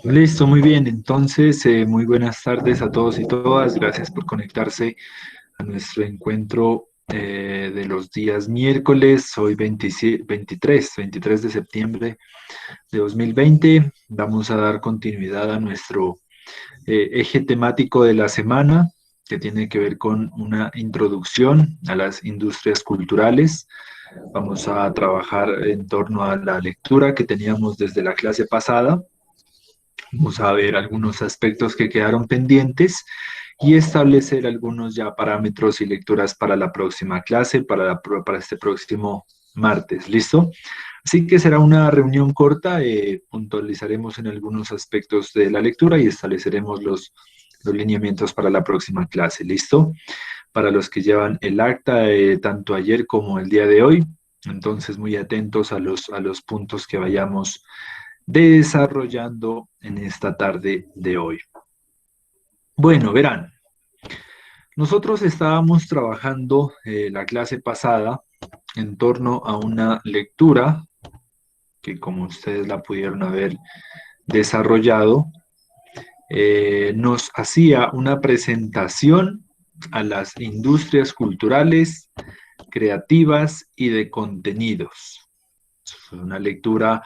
Listo, muy bien. Entonces, muy buenas tardes a todos y todas. Gracias por conectarse a nuestro encuentro de los días miércoles, hoy 23 de septiembre de 2020. Vamos a dar continuidad a nuestro eje temático de la semana, que tiene que ver con una introducción a las industrias culturales. Vamos a trabajar en torno a la lectura que teníamos desde la clase pasada. Vamos a ver algunos aspectos que quedaron pendientes y establecer algunos ya parámetros y lecturas para la próxima clase, para este próximo martes. ¿Listo? Así que será una reunión corta, puntualizaremos en algunos aspectos de la lectura y estableceremos los lineamientos para la próxima clase. ¿Listo? Para los que llevan el acta, tanto ayer como el día de hoy. Entonces, muy atentos a los puntos que vayamos desarrollando en esta tarde de hoy. Bueno, verán, nosotros estábamos trabajando la clase pasada en torno a una lectura que, como ustedes la pudieron haber desarrollado, nos hacía una presentación a las industrias culturales, creativas y de contenidos. Es una lectura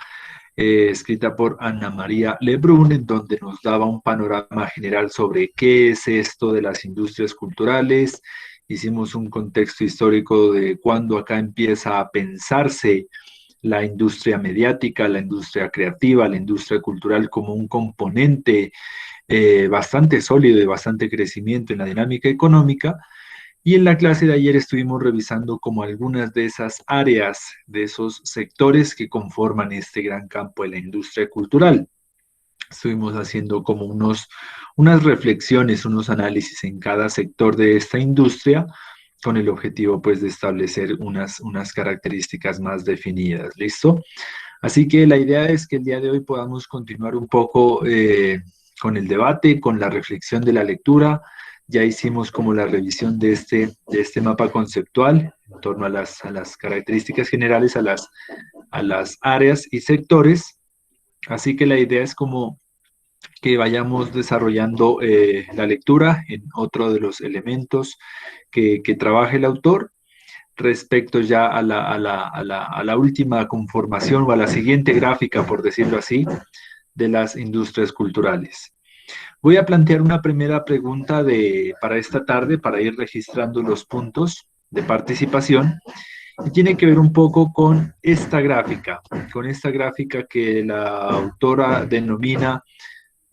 escrita por Ana María Lebrun, en donde nos daba un panorama general sobre qué es esto de las industrias culturales. Hicimos un contexto histórico de cuándo acá empieza a pensarse la industria mediática, la industria creativa, la industria cultural como un componente bastante sólido y bastante crecimiento en la dinámica económica. Y en la clase de ayer estuvimos revisando como algunas de esas áreas, de esos sectores que conforman este gran campo de la industria cultural. Estuvimos haciendo como unas reflexiones, unos análisis en cada sector de esta industria con el objetivo pues de establecer unas características más definidas. ¿Listo? Así que la idea es que el día de hoy podamos continuar un poco con el debate, con la reflexión de la lectura. Ya hicimos como la revisión de este mapa conceptual en torno a las características generales, a las áreas y sectores. Así que la idea es como que vayamos desarrollando la lectura en otro de los elementos que trabaja el autor respecto ya a la última conformación o a la siguiente gráfica, por decirlo así, de las industrias culturales. Voy a plantear una primera pregunta para esta tarde, para ir registrando los puntos de participación, y tiene que ver un poco con esta gráfica que la autora denomina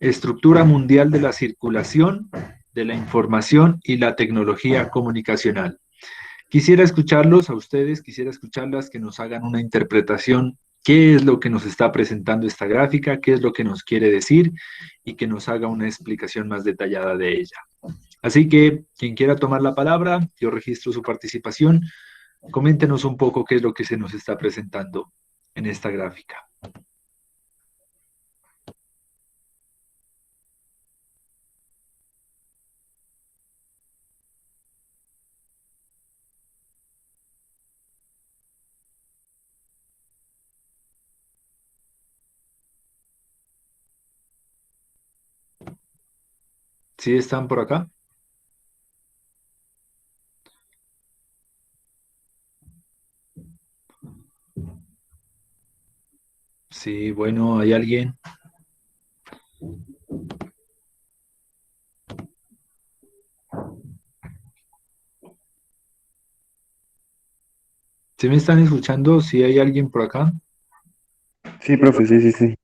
Estructura Mundial de la Circulación, de la Información y la Tecnología Comunicacional. Quisiera escucharlos a ustedes, quisiera escucharlas que nos hagan una interpretación, qué es lo que nos está presentando esta gráfica, qué es lo que nos quiere decir y que nos haga una explicación más detallada de ella. Así que quien quiera tomar la palabra, yo registro su participación. Coméntenos un poco qué es lo que se nos está presentando en esta gráfica. ¿Sí están por acá? Sí, bueno, ¿hay alguien? ¿Sí me están escuchando? ¿Sí hay alguien por acá? Sí, profe, sí, sí, sí.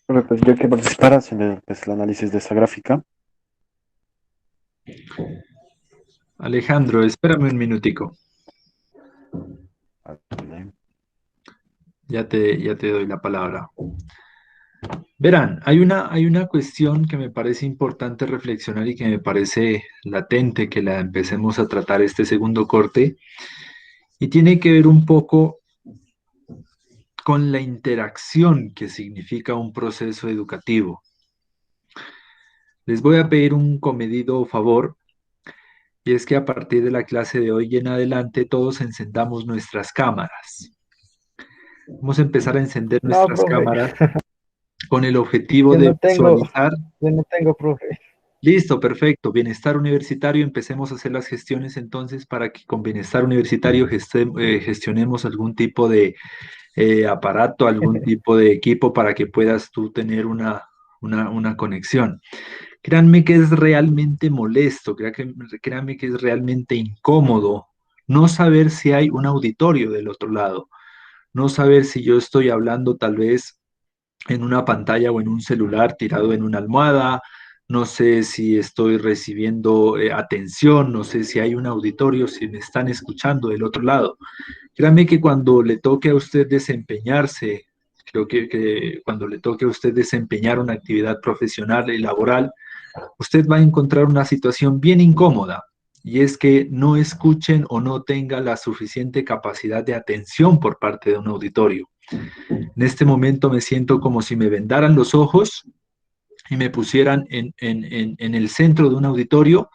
Profe, pues yo que participaras en el análisis de esta gráfica. Alejandro, espérame un minutico. Vale. Ya te doy la palabra. Verán, hay una cuestión que me parece importante reflexionar y que me parece latente que la empecemos a tratar este segundo corte, y tiene que ver un poco con la interacción que significa un proceso educativo. Les voy a pedir un comedido favor, y es que a partir de la clase de hoy en adelante todos encendamos nuestras cámaras. Vamos a empezar a encender No, nuestras profe, cámaras con el objetivo yo de no tengo, visualizar. yo no tengo, profe. Listo, perfecto. Bienestar universitario. Empecemos a hacer las gestiones entonces para que con bienestar universitario gestionemos algún tipo de aparato, algún tipo de equipo para que puedas tú tener una conexión. Créanme que es realmente molesto, créanme que es realmente incómodo no saber si hay un auditorio del otro lado, no saber si yo estoy hablando tal vez en una pantalla o en un celular tirado en una almohada, no sé si estoy recibiendo atención, no sé si hay un auditorio, si me están escuchando del otro lado. Créame que cuando le toque a usted desempeñarse, creo que cuando le toque a usted desempeñar una actividad profesional y laboral, usted va a encontrar una situación bien incómoda. Y es que no escuchen o no tenga la suficiente capacidad de atención por parte de un auditorio. En este momento me siento como si me vendaran los ojos y me pusieran en el centro de un auditorio,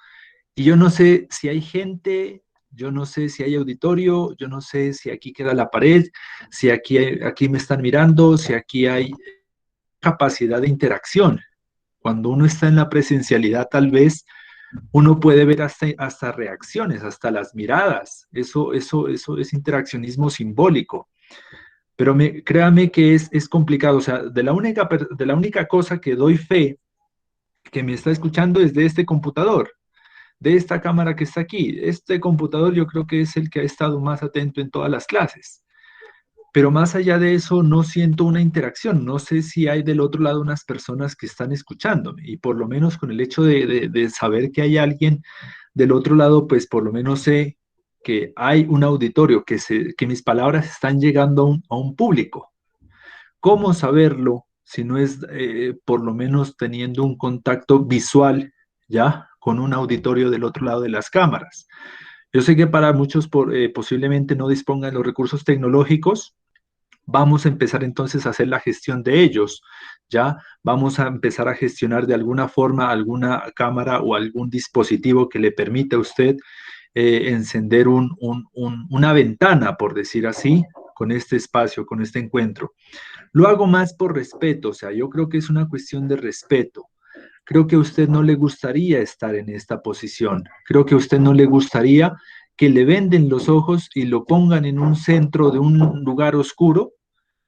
y yo no sé si hay gente, yo no sé si hay auditorio, yo no sé si aquí queda la pared, si aquí me están mirando, si aquí hay capacidad de interacción. Cuando uno está en la presencialidad, tal vez uno puede ver hasta reacciones, hasta las miradas. Eso es interaccionismo simbólico. Pero créame que es complicado. O sea, de la única cosa que doy fe que me está escuchando es de este computador, de esta cámara que está aquí. Este computador yo creo que es el que ha estado más atento en todas las clases. Pero más allá de eso, no siento una interacción. No sé si hay del otro lado unas personas que están escuchándome. Y por lo menos con el hecho de saber que hay alguien del otro lado, pues por lo menos sé que hay un auditorio, que mis palabras están llegando a un público. ¿Cómo saberlo si no es por lo menos teniendo un contacto visual ya con un auditorio del otro lado de las cámaras? Yo sé que para muchos posiblemente no dispongan los recursos tecnológicos. Vamos a empezar entonces a hacer la gestión de ellos, ¿ya? Vamos a empezar a gestionar de alguna forma alguna cámara o algún dispositivo que le permita a usted encender una ventana, por decir así, con este espacio, con este encuentro. Lo hago más por respeto, o sea, yo creo que es una cuestión de respeto. Creo que a usted no le gustaría estar en esta posición. Creo que a usted no le gustaría que le venden los ojos y lo pongan en un centro de un lugar oscuro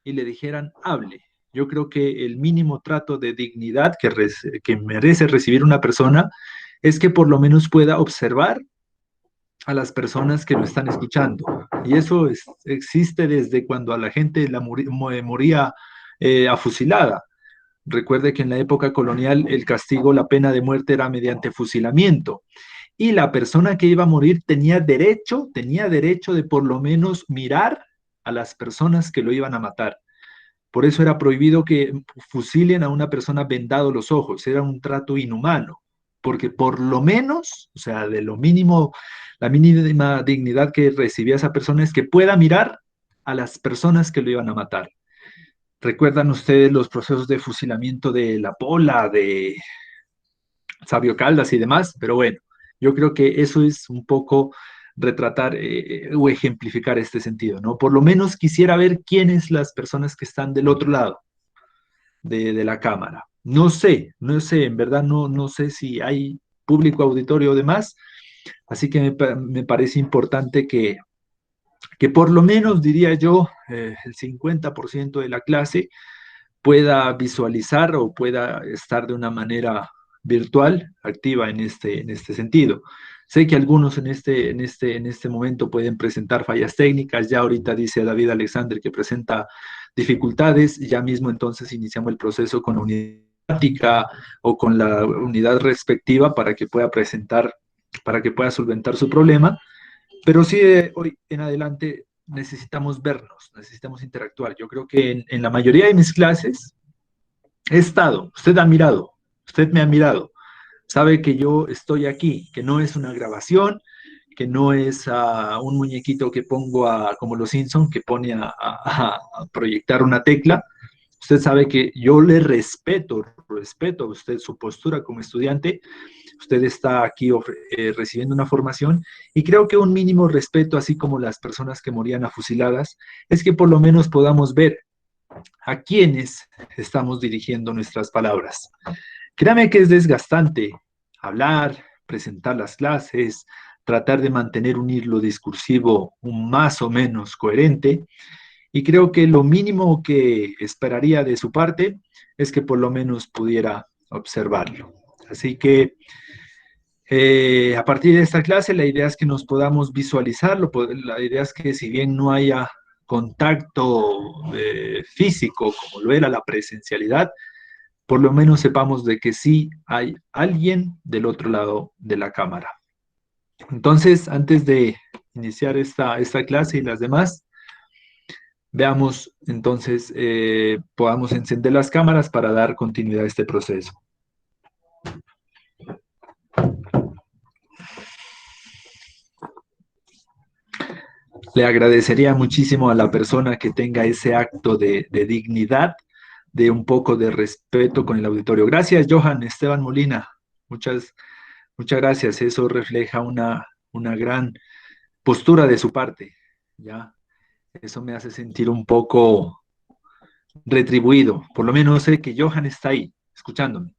y le dijeran, hable. Yo creo que el mínimo trato de dignidad que merece recibir una persona es que por lo menos pueda observar a las personas que lo están escuchando. Y eso existe desde cuando a la gente moría afusilada. Recuerde que en la época colonial el castigo, la pena de muerte era mediante fusilamiento. Y la persona que iba a morir tenía derecho de por lo menos mirar a las personas que lo iban a matar. Por eso era prohibido que fusilen a una persona vendado los ojos, era un trato inhumano, porque por lo menos, o sea, de lo mínimo, la mínima dignidad que recibía esa persona es que pueda mirar a las personas que lo iban a matar. ¿Recuerdan ustedes los procesos de fusilamiento de La Pola, de Sabio Caldas y demás? Pero bueno, yo creo que eso es un poco retratar o ejemplificar este sentido, ¿no? Por lo menos quisiera ver quiénes las personas que están del otro lado de la cámara. No sé, en verdad no sé si hay público auditorio o demás, así que me parece importante que por lo menos, diría yo, el 50% de la clase pueda visualizar o pueda estar de una manera virtual, activa en este sentido. Sé que algunos en este momento pueden presentar fallas técnicas. Ya ahorita dice David Alexander que presenta dificultades. Ya mismo entonces iniciamos el proceso con unidad. temática o con la unidad respectiva para que pueda presentar, para que pueda solventar su problema, pero sí de hoy en adelante necesitamos vernos, necesitamos interactuar. Yo creo que en la mayoría de mis clases he estado, usted ha mirado, usted me ha mirado, sabe que yo estoy aquí, que no es una grabación, que no es un muñequito que pongo como los Simpson, que pone a proyectar una tecla. Usted sabe que yo le respeto a usted su postura como estudiante. Usted está aquí recibiendo una formación y creo que un mínimo respeto, así como las personas que morían afusiladas, es que por lo menos podamos ver a quiénes estamos dirigiendo nuestras palabras. Créame que es desgastante hablar, presentar las clases, tratar de mantener un hilo discursivo más o menos coherente, y creo que lo mínimo que esperaría de su parte es que por lo menos pudiera observarlo. Así que a partir de esta clase la idea es que nos podamos visualizarlo, la idea es que si bien no haya contacto físico como lo era la presencialidad, por lo menos sepamos de que sí hay alguien del otro lado de la cámara. Entonces, antes de iniciar esta clase y las demás, veamos entonces, podamos encender las cámaras para dar continuidad a este proceso. Le agradecería muchísimo a la persona que tenga ese acto de dignidad, de un poco de respeto con el auditorio. Gracias, Johan Esteban Molina. Muchas gracias. Eso refleja una gran postura de su parte, ¿ya? Eso me hace sentir un poco retribuido. Por lo menos sé que Johan está ahí, escuchándome.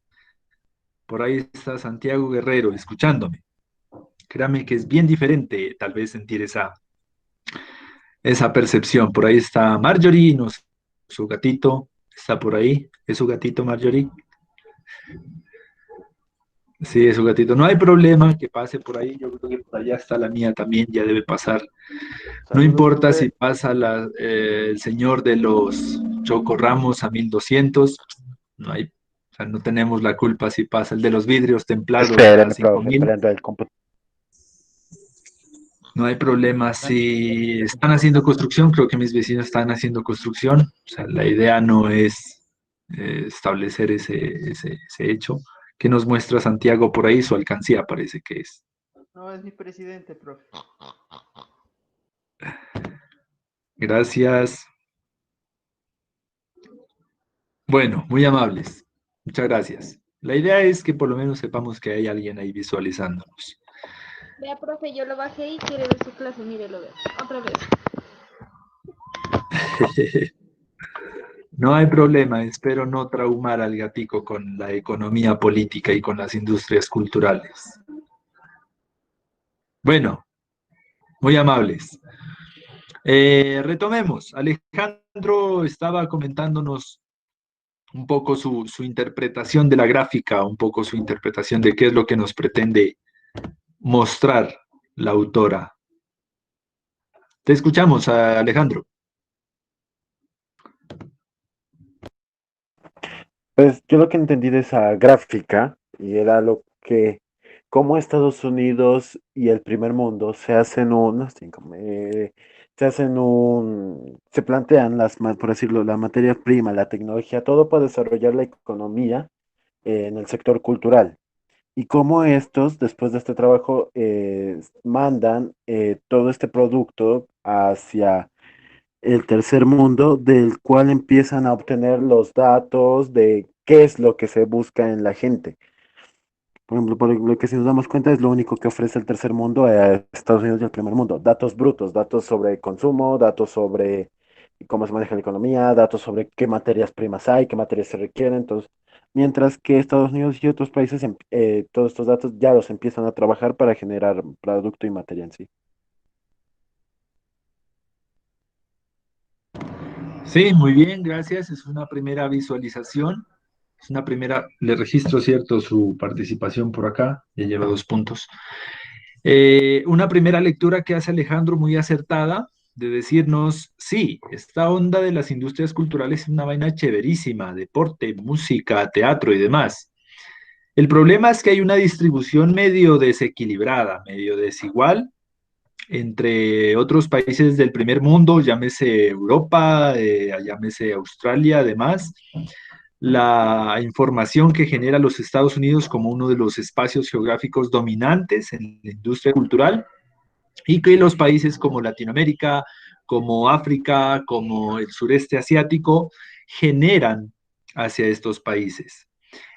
Por ahí está Santiago Guerrero, escuchándome. Créame que es bien diferente tal vez sentir esa percepción. Por ahí está Marjorie, no sé, su gatito está por ahí. ¿Es su gatito, Marjorie? Sí, es su gatito. No hay problema que pase por ahí. Yo creo que por allá está la mía también, ya debe pasar. No Saludos, importa si profe. pasa el señor de los Choco Ramos a 1200, no hay, o sea, no tenemos la culpa si pasa el de los vidrios templados a Esperen, cinco profe, mil. prendo el computador. No hay problema si están haciendo construcción, creo que mis vecinos están haciendo construcción. O sea, la idea no es establecer ese hecho. ¿Qué nos muestra Santiago por ahí? Su alcancía parece que es. No, es mi presidente, profe. Gracias. Bueno, muy amables. Muchas gracias. La idea es que por lo menos sepamos que hay alguien ahí visualizándonos. Vea, profe, yo lo bajé y quiere ver su clase, mire, lo veo. Otra vez. No hay problema, espero no traumar al gatico con la economía política y con las industrias culturales. Bueno, muy amables. Retomemos. Alejandro estaba comentándonos un poco su interpretación de la gráfica, un poco su interpretación de qué es lo que nos pretende mostrar la autora. Te escuchamos, Alejandro. Pues yo lo que entendí de esa gráfica, y era lo que, cómo Estados Unidos y el primer mundo se hacen un, no sé, se hacen se plantean por decirlo, la materia prima, la tecnología, todo para desarrollar la economía en el sector cultural. Y cómo estos, después de este trabajo, mandan todo este producto hacia el tercer mundo, del cual empiezan a obtener los datos de qué es lo que se busca en la gente. Por ejemplo, por lo que si nos damos cuenta es lo único que ofrece el tercer mundo a Estados Unidos y el primer mundo. Datos brutos, datos sobre consumo, datos sobre cómo se maneja la economía, datos sobre qué materias primas hay, qué materias se requieren. Entonces, mientras que Estados Unidos y otros países, todos estos datos ya los empiezan a trabajar para generar producto y materia en sí. Sí, muy bien, gracias. Es una primera visualización. Es una primera, le registro, cierto, su participación por acá. Ya lleva 2 puntos. Una primera lectura que hace Alejandro muy acertada. de decirnos, sí, esta onda de las industrias culturales es una vaina chéverísima, deporte, música, teatro y demás. El problema es que hay una distribución medio desequilibrada, medio desigual entre otros países del primer mundo, llámese Europa, llámese Australia, además, la información que genera los Estados Unidos como uno de los espacios geográficos dominantes en la industria cultural y que los países como Latinoamérica, como África, como el sureste asiático, generan hacia estos países.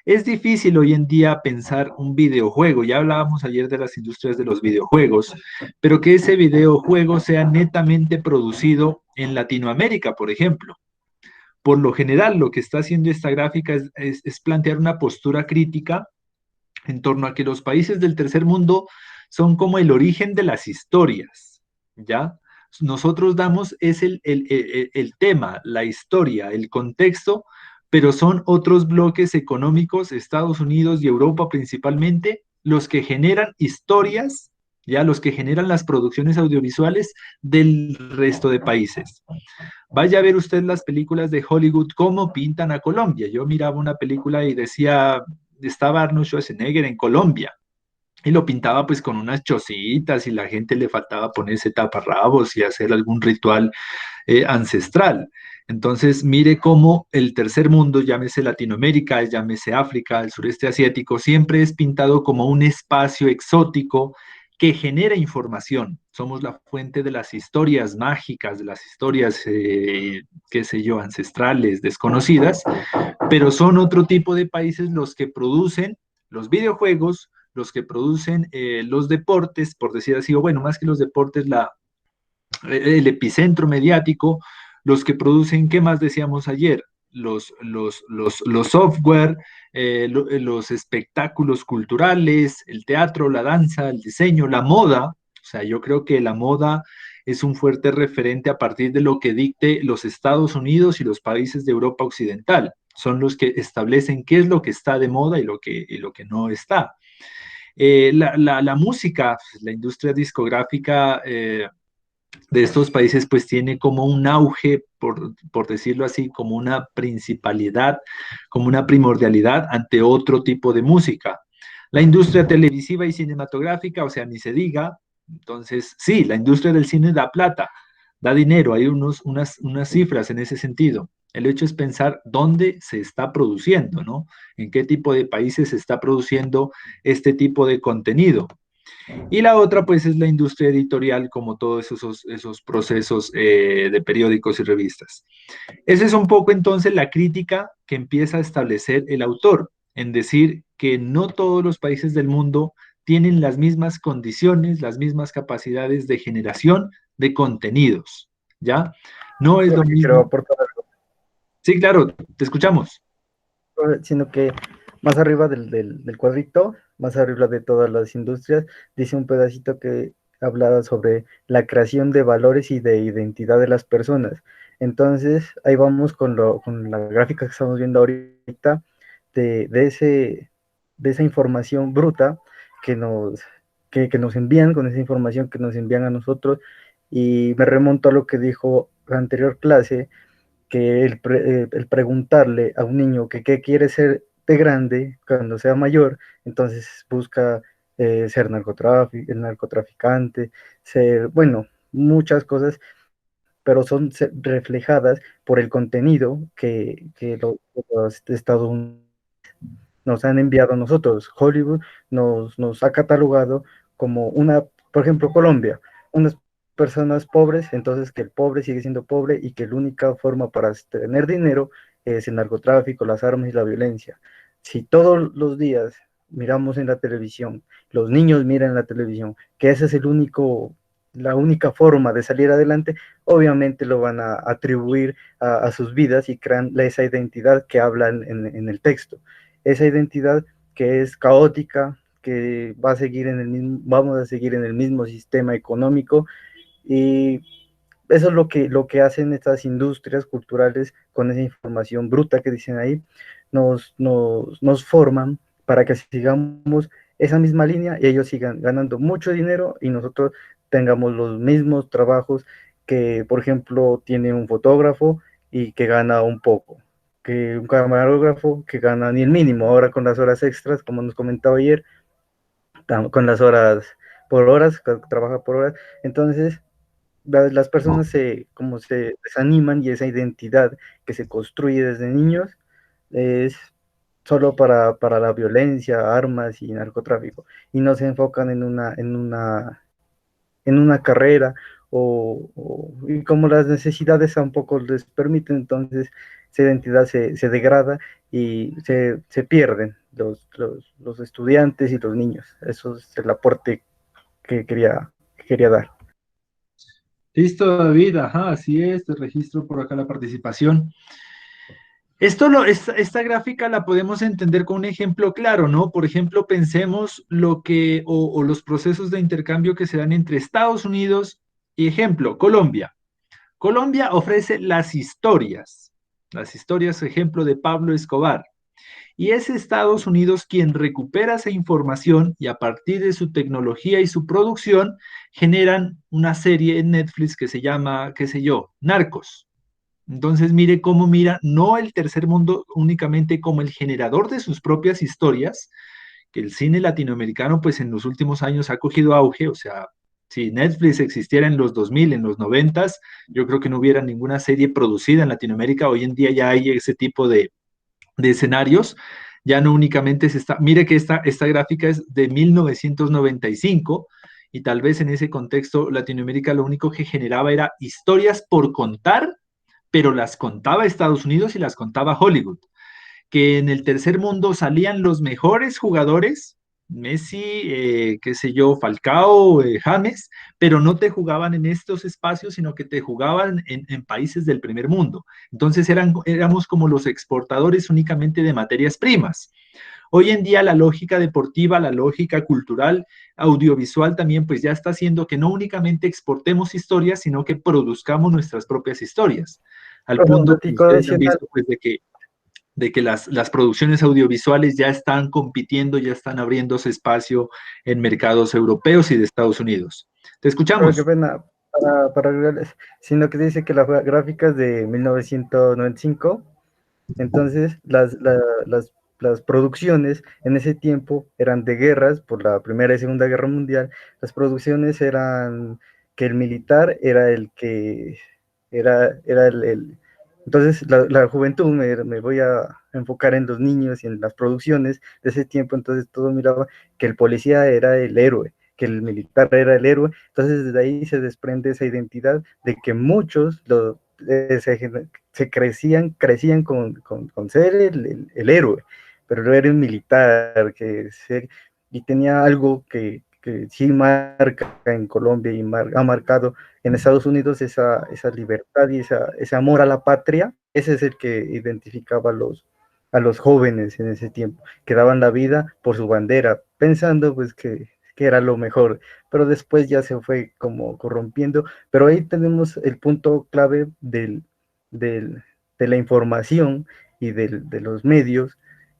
Es difícil hoy en día pensar un videojuego, ya hablábamos ayer de las industrias de los videojuegos, pero que ese videojuego sea netamente producido en Latinoamérica, por ejemplo. Por lo general, lo que está haciendo esta gráfica es plantear una postura crítica en torno a que los países del tercer mundo son como el origen de las historias, ¿ya? Nosotros damos es el tema, la historia, el contexto, pero son otros bloques económicos, Estados Unidos y Europa principalmente, los que generan historias, ya los que generan las producciones audiovisuales del resto de países. Vaya a ver usted las películas de Hollywood, cómo pintan a Colombia. Yo miraba una película y decía, estaba Arnold Schwarzenegger en Colombia y lo pintaba pues con unas chocitas y la gente le faltaba ponerse taparrabos y hacer algún ritual ancestral. Entonces, mire cómo el tercer mundo, llámese Latinoamérica, llámese África, el sureste asiático, siempre es pintado como un espacio exótico que genera información. Somos la fuente de las historias mágicas, de las historias, qué sé yo, ancestrales, desconocidas, pero son otro tipo de países los que producen los videojuegos, los que producen los deportes, por decir así, o bueno, más que los deportes, el epicentro mediático, los que producen, ¿qué más decíamos ayer? Los software, los espectáculos culturales, el teatro, la danza, el diseño, la moda. O sea, yo creo que la moda es un fuerte referente a partir de lo que dicte los Estados Unidos y los países de Europa Occidental. Son los que establecen qué es lo que está de moda y lo que no está. La música, la industria discográfica de estos países pues tiene como un auge, por decirlo así, como una principalidad, como una primordialidad ante otro tipo de música. La industria televisiva y cinematográfica, o sea, ni se diga. Entonces, sí, la industria del cine da plata, da dinero, hay unas cifras en ese sentido. El hecho es pensar dónde se está produciendo, ¿no? En qué tipo de países se está produciendo este tipo de contenido. Y la otra, pues, es la industria editorial, como todos esos procesos de periódicos y revistas. Esa es un poco entonces la crítica que empieza a establecer el autor, en decir que no todos los países del mundo tienen las mismas condiciones, las mismas capacidades de generación de contenidos, ¿ya? No es lo Quiero mismo. aportar algo, Sí, claro, te escuchamos. sino que más arriba del cuadrito, más arriba de todas las industrias, dice un pedacito que habla sobre la creación de valores y de identidad de las personas. Entonces, ahí vamos con la gráfica que estamos viendo ahorita de esa información bruta que que nos envían, con esa información que nos envían a nosotros, y me remonto a lo que dijo la anterior clase, que el preguntarle a un niño que qué quiere ser de grande cuando sea mayor, entonces busca ser narcotraficante, ser, bueno, muchas cosas, pero son reflejadas por el contenido que los Estados Unidos nos han enviado a nosotros. Hollywood nos ha catalogado como una, por ejemplo, Colombia, unas personas pobres, entonces que el pobre sigue siendo pobre y que la única forma para tener dinero es el narcotráfico, las armas y la violencia. Si todos los días miramos en la televisión, los niños miran en la televisión, que ese es la única forma de salir adelante, obviamente lo van a atribuir a sus vidas y crean esa identidad que hablan en el texto, esa identidad que es caótica, que va a seguir vamos a seguir en el mismo sistema económico, y eso es lo que hacen estas industrias culturales con esa información bruta que dicen ahí, nos forman para que sigamos esa misma línea y ellos sigan ganando mucho dinero y nosotros tengamos los mismos trabajos que, por ejemplo, tiene un fotógrafo y que gana un poco, que un camarógrafo que gana ni el mínimo, ahora con las horas extras, como nos comentaba ayer, con las horas por horas, trabaja por horas, entonces las personas como se desaniman y esa identidad que se construye desde niños es solo para la violencia, armas y narcotráfico, y no se enfocan en una carrera y como las necesidades tampoco les permiten, entonces esa identidad se degrada y se pierden los estudiantes y los niños. Eso es el aporte que quería dar. Listo, David, ajá, así es, te registro por acá la participación. Esta gráfica la podemos entender con un ejemplo claro, ¿no? Por ejemplo, pensemos o los procesos de intercambio que se dan entre Estados Unidos y, ejemplo, Colombia. Colombia ofrece las historias, ejemplo, de Pablo Escobar. Y es Estados Unidos quien recupera esa información y a partir de su tecnología y su producción generan una serie en Netflix que se llama, qué sé yo, Narcos. Entonces, mire cómo mira no el tercer mundo únicamente como el generador de sus propias historias, que el cine latinoamericano pues en los últimos años ha cogido auge, o sea, si Netflix existiera en los 2000, en los 90, yo creo que no hubiera ninguna serie producida en Latinoamérica. Hoy en día ya hay ese tipo de escenarios, ya no únicamente se está, mire que esta gráfica es de 1995 y tal vez en ese contexto Latinoamérica lo único que generaba era historias por contar, pero las contaba Estados Unidos y las contaba Hollywood, que en el tercer mundo salían los mejores jugadores, Messi, qué sé yo, Falcao, James, pero no te jugaban en estos espacios, sino que te jugaban en países del primer mundo. Entonces éramos como los exportadores únicamente de materias primas. Hoy en día la lógica deportiva, la lógica cultural, audiovisual también, pues ya está haciendo que no únicamente exportemos historias, sino que produzcamos nuestras propias historias. Al Pero un punto que datico ustedes han adicional, visto, pues, de que las producciones audiovisuales ya están compitiendo, ya están abriéndose espacio en mercados europeos y de Estados Unidos. Te pero qué escuchamos. pena, para agregarles, sino que dice que la gráfica es de 1995. Entonces, las producciones en ese tiempo eran de guerras, por la Primera y Segunda Guerra Mundial. Las producciones eran que el militar era el que era entonces, la juventud, me voy a enfocar en los niños y en las producciones de ese tiempo, entonces todo miraba que el policía era el héroe, que el militar era el héroe, entonces desde ahí se desprende esa identidad de que muchos crecían con ser el héroe, pero no era un militar y tenía algo que sí marca en Colombia y ha marcado en Estados Unidos esa libertad y ese amor a la patria. Ese es el que identificaba a los jóvenes en ese tiempo, que daban la vida por su bandera, pensando pues que era lo mejor, pero después ya se fue como corrompiendo, pero ahí tenemos el punto clave del, de la información y de los medios,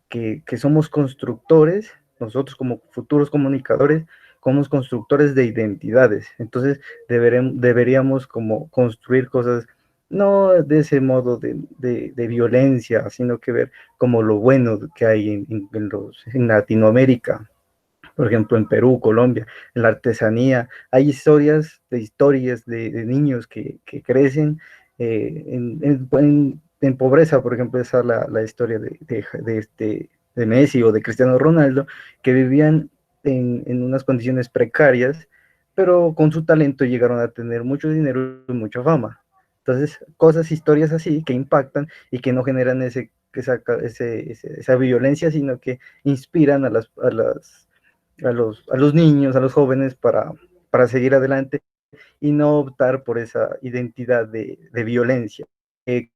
que somos constructores, nosotros como futuros comunicadores, somos constructores de identidades, entonces deberíamos como construir cosas no de ese modo de violencia, sino que ver como lo bueno que hay en Latinoamérica, por ejemplo, en Perú, Colombia, en la artesanía, hay historias de niños que crecen en pobreza, por ejemplo, esa es la historia de Messi o de Cristiano Ronaldo, que vivían en unas condiciones precarias, pero con su talento llegaron a tener mucho dinero y mucha fama. Entonces, historias así que impactan y que no generan esa violencia, sino que inspiran a los niños, a los jóvenes para seguir adelante y no optar por esa identidad de violencia, que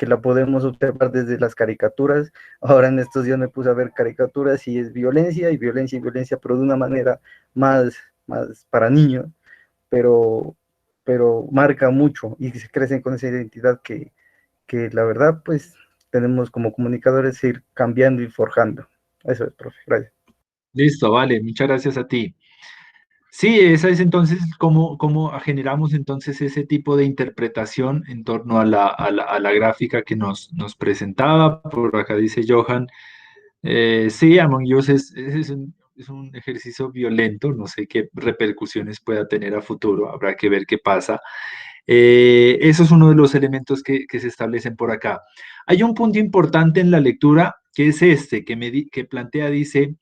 la podemos observar desde las caricaturas. Ahora en estos días me puse a ver caricaturas y es violencia y violencia y violencia, pero de una manera más para niños, pero, pero marca mucho y se crecen con esa identidad que la verdad pues tenemos como comunicadores ir cambiando y forjando. Eso es, profe. Gracias. Listo, vale, muchas gracias a ti. Sí, esa es entonces cómo generamos entonces ese tipo de interpretación en torno a la gráfica que nos presentaba. Por acá dice Johan, sí, Among Us es un ejercicio violento, no sé qué repercusiones pueda tener a futuro, habrá que ver qué pasa. Eso es uno de los elementos que se establecen por acá. Hay un punto importante en la lectura que es este, que plantea, dice,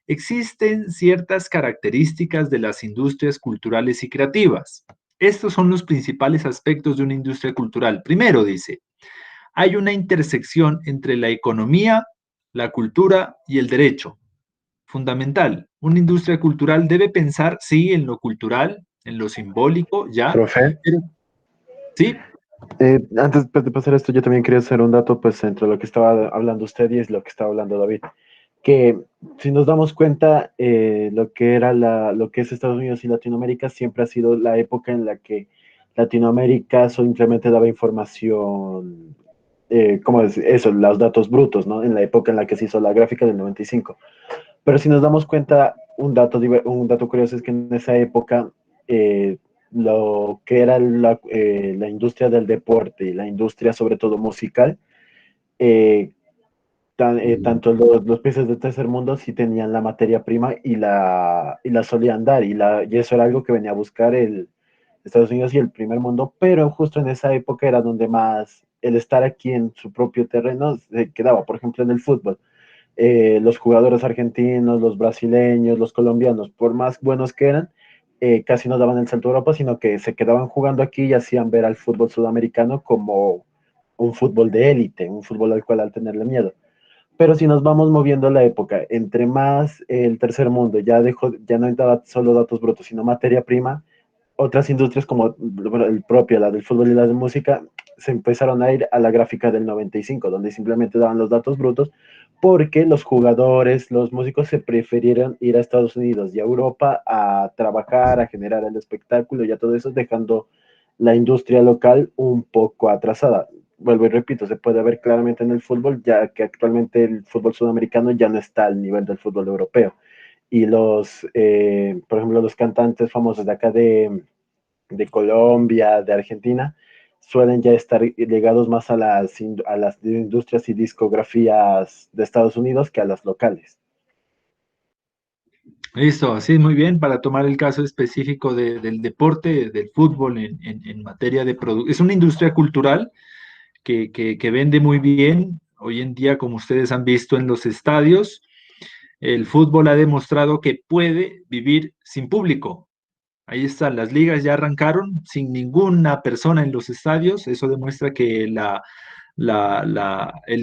existen ciertas características de las industrias culturales y creativas. Estos son los principales aspectos de una industria cultural. Primero, dice, hay una intersección entre la economía, la cultura y el derecho. Fundamental. Una industria cultural debe pensar, sí, en lo cultural, en lo simbólico, ya, Profe, pero sí, antes pues, de pasar esto, yo también quería hacer un dato, pues, entre lo que estaba hablando usted y es lo que estaba hablando David. Que si nos damos cuenta, lo que es Estados Unidos y Latinoamérica siempre ha sido la época en la que Latinoamérica simplemente daba información, ¿cómo es eso? Los datos brutos, ¿no? En la época en la que se hizo la gráfica del 95. Pero si nos damos cuenta, un dato curioso es que en esa época lo que era la industria del deporte y la industria sobre todo musical, eh, tanto los países del tercer mundo sí tenían la materia prima y la solían dar, y eso era algo que venía a buscar el Estados Unidos y el primer mundo, pero justo en esa época era donde más el estar aquí en su propio terreno se quedaba, por ejemplo, en el fútbol. Los jugadores argentinos, los brasileños, los colombianos, por más buenos que eran, casi no daban el salto a Europa, sino que se quedaban jugando aquí y hacían ver al fútbol sudamericano como un fútbol de élite, un fútbol al cual al tenerle miedo. Pero si nos vamos moviendo la época, entre más el tercer mundo ya no daba solo datos brutos, sino materia prima, otras industrias como el propio, la del fútbol y la de música, se empezaron a ir a la gráfica del 95, donde simplemente daban los datos brutos, porque los jugadores, los músicos se prefirieron ir a Estados Unidos y a Europa a trabajar, a generar el espectáculo y a todo eso, dejando la industria local un poco atrasada. Vuelvo y repito, se puede ver claramente en el fútbol, ya que actualmente el fútbol sudamericano ya no está al nivel del fútbol europeo. Y por ejemplo, los cantantes famosos de acá de Colombia, de Argentina, suelen ya estar ligados más a las industrias y discografías de Estados Unidos que a las locales. listo, así muy bien, para tomar el caso específico del deporte, del fútbol en materia de producción. Es una industria cultural que vende muy bien. Hoy en día, como ustedes han visto en los estadios, el fútbol ha demostrado que puede vivir sin público. Ahí están, las ligas ya arrancaron sin ninguna persona en los estadios. Eso demuestra que el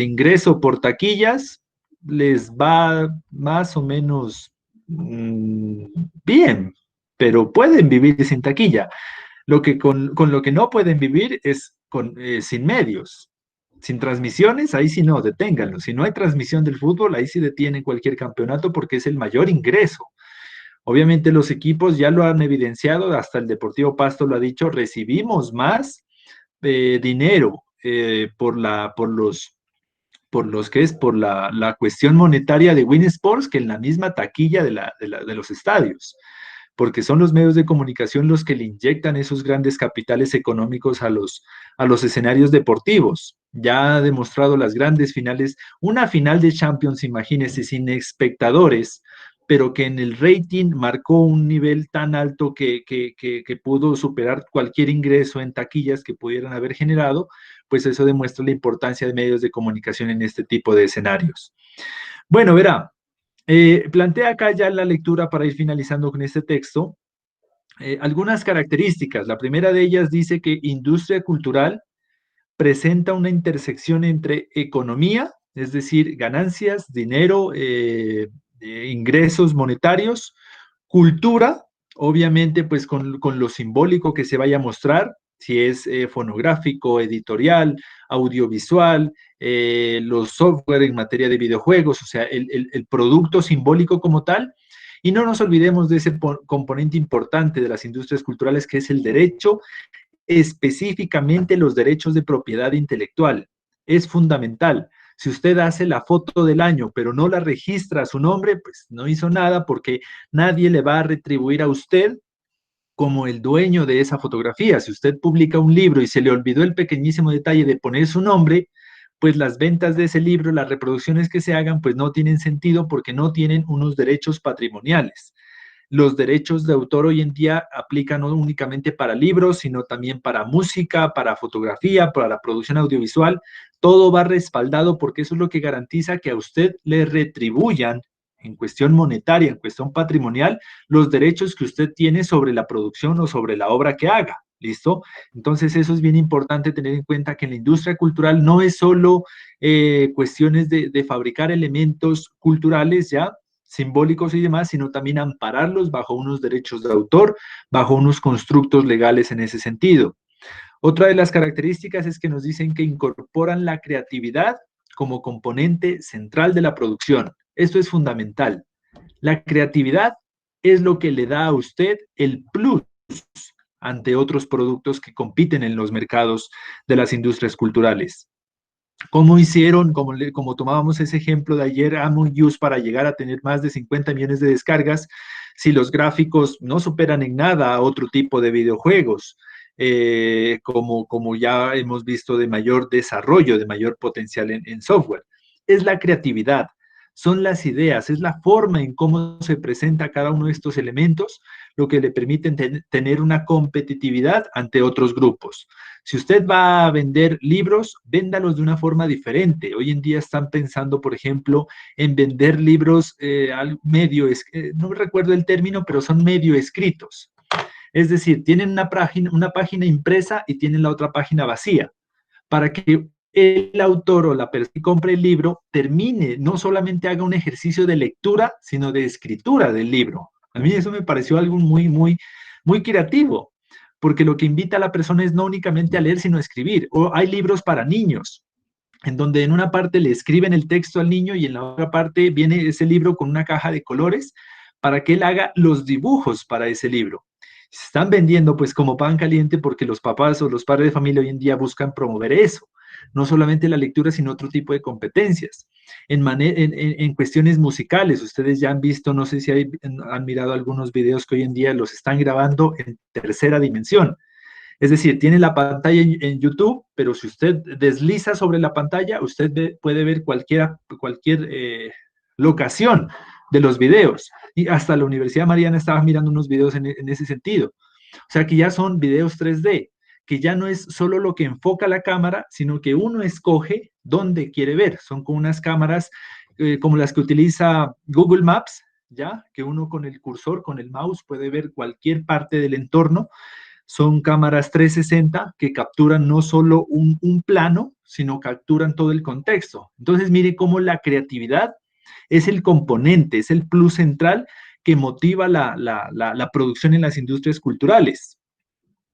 ingreso por taquillas les va más o menos bien, pero pueden vivir sin taquilla. Con lo que no pueden vivir es sin medios, sin transmisiones, ahí sí no, deténganlo. Si no hay transmisión del fútbol, ahí sí detienen cualquier campeonato porque es el mayor ingreso. Obviamente los equipos ya lo han evidenciado, hasta el Deportivo Pasto lo ha dicho, recibimos más dinero por la cuestión monetaria de Win Sports que en la misma taquilla de los estadios, porque son los medios de comunicación los que le inyectan esos grandes capitales económicos a los escenarios deportivos. Ya ha demostrado las grandes finales, una final de Champions, imagínense, sin espectadores, pero que en el rating marcó un nivel tan alto que pudo superar cualquier ingreso en taquillas que pudieran haber generado, pues eso demuestra la importancia de medios de comunicación en este tipo de escenarios. Bueno, verá, plantea acá ya la lectura para ir finalizando con este texto. Algunas características. La primera de ellas dice que industria cultural presenta una intersección entre economía, es decir, ganancias, dinero, ingresos monetarios, cultura, obviamente pues con lo simbólico que se vaya a mostrar, si es fonográfico, editorial, audiovisual, los software en materia de videojuegos, o sea, el producto simbólico como tal. Y no nos olvidemos de ese componente importante de las industrias culturales que es el derecho, específicamente los derechos de propiedad intelectual. Es fundamental. Si usted hace la foto del año, pero no la registra a su nombre, pues no hizo nada porque nadie le va a retribuir a usted como el dueño de esa fotografía. Si usted publica un libro y se le olvidó el pequeñísimo detalle de poner su nombre, pues las ventas de ese libro, las reproducciones que se hagan, pues no tienen sentido porque no tienen unos derechos patrimoniales. Los derechos de autor hoy en día aplican no únicamente para libros, sino también para música, para fotografía, para la producción audiovisual. Todo va respaldado porque eso es lo que garantiza que a usted le retribuyan en cuestión monetaria, en cuestión patrimonial, los derechos que usted tiene sobre la producción o sobre la obra que haga. ¿Listo? Entonces eso es bien importante tener en cuenta que en la industria cultural no es solo cuestiones de fabricar elementos culturales ya, simbólicos y demás, sino también ampararlos bajo unos derechos de autor, bajo unos constructos legales en ese sentido. Otra de las características es que nos dicen que incorporan la creatividad como componente central de la producción. Esto es fundamental. La creatividad es lo que le da a usted el plus ante otros productos que compiten en los mercados de las industrias culturales. ¿Cómo hicieron, como tomábamos ese ejemplo de ayer, Among Us para llegar a tener más de 50 millones de descargas, si los gráficos no superan en nada a otro tipo de videojuegos, como ya hemos visto de mayor desarrollo, de mayor potencial en software? Es la creatividad, son las ideas, es la forma en cómo se presenta cada uno de estos elementos lo que le permiten tener una competitividad ante otros grupos. Si usted va a vender libros, véndalos de una forma diferente. Hoy en día están pensando, por ejemplo, en vender libros no recuerdo el término, pero son medio escritos. Es decir, tienen una página impresa y tienen la otra página vacía, para que el autor o la persona que compre el libro termine, no solamente haga un ejercicio de lectura, sino de escritura del libro. A mí eso me pareció algo muy, muy, muy creativo, porque lo que invita a la persona es no únicamente a leer, sino a escribir. O hay libros para niños, en donde en una parte le escriben el texto al niño y en la otra parte viene ese libro con una caja de colores para que él haga los dibujos para ese libro. Se están vendiendo pues como pan caliente porque los papás o los padres de familia hoy en día buscan promover eso. No solamente la lectura, sino otro tipo de competencias. En cuestiones musicales, ustedes ya han visto, no sé si han mirado algunos videos que hoy en día los están grabando en tercera dimensión. Es decir, tiene la pantalla en YouTube, pero si usted desliza sobre la pantalla, usted puede ver cualquier locación de los videos. Y hasta la Universidad Mariana estaba mirando unos videos en ese sentido. O sea que ya son videos 3D, que ya no es solo lo que enfoca la cámara, sino que uno escoge dónde quiere ver. Son con unas cámaras como las que utiliza Google Maps, ya que uno con el cursor, con el mouse, puede ver cualquier parte del entorno. Son cámaras 360 que capturan no solo un plano, sino capturan todo el contexto. Entonces, mire cómo la creatividad es el componente, es el plus central que motiva la producción en las industrias culturales.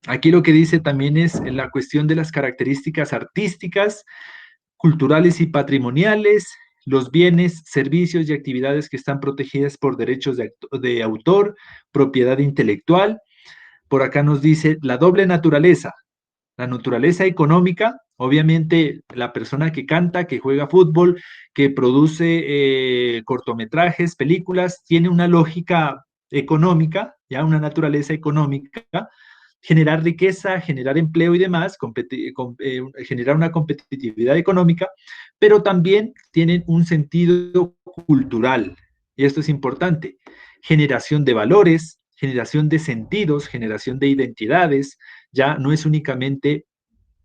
Aquí lo que dice también es la cuestión de las características artísticas, culturales y patrimoniales, los bienes, servicios y actividades que están protegidas por derechos de autor, propiedad intelectual. Por acá nos dice la doble naturaleza, la naturaleza económica, obviamente la persona que canta, que juega fútbol, que produce cortometrajes, películas, tiene una lógica económica, ya una naturaleza económica, generar riqueza, generar empleo y demás, generar una competitividad económica, pero también tienen un sentido cultural, y esto es importante, generación de valores, generación de sentidos, generación de identidades, ya no es únicamente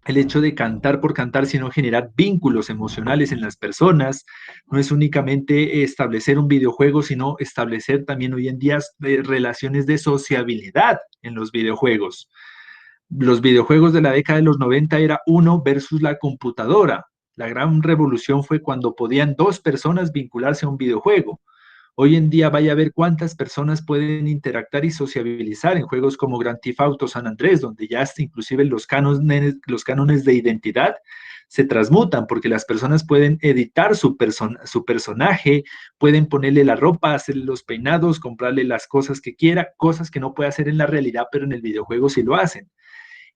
el hecho de cantar por cantar, sino generar vínculos emocionales en las personas, no es únicamente establecer un videojuego, sino establecer también hoy en día relaciones de sociabilidad en los videojuegos. Los videojuegos de la década de los 90 era uno versus la computadora. La gran revolución fue cuando podían dos personas vincularse a un videojuego. Hoy en día vaya a ver cuántas personas pueden interactuar y sociabilizar en juegos como Grand Theft Auto San Andrés, donde ya hasta inclusive los cánones de identidad se transmutan, porque las personas pueden editar su personaje, pueden ponerle la ropa, hacerle los peinados, comprarle las cosas que quiera, cosas que no puede hacer en la realidad, pero en el videojuego sí lo hacen.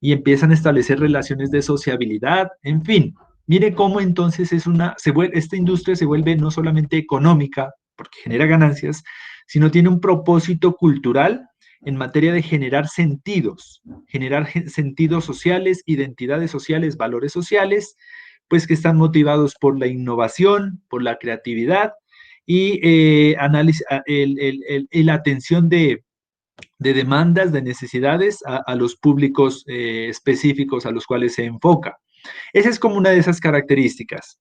Y empiezan a establecer relaciones de sociabilidad, en fin. Mire cómo entonces esta industria se vuelve no solamente económica, porque genera ganancias, sino tiene un propósito cultural en materia de generar sentidos sociales, identidades sociales, valores sociales, pues que están motivados por la innovación, por la creatividad y la atención de demandas, de necesidades a los públicos específicos a los cuales se enfoca. Esa es como una de esas características.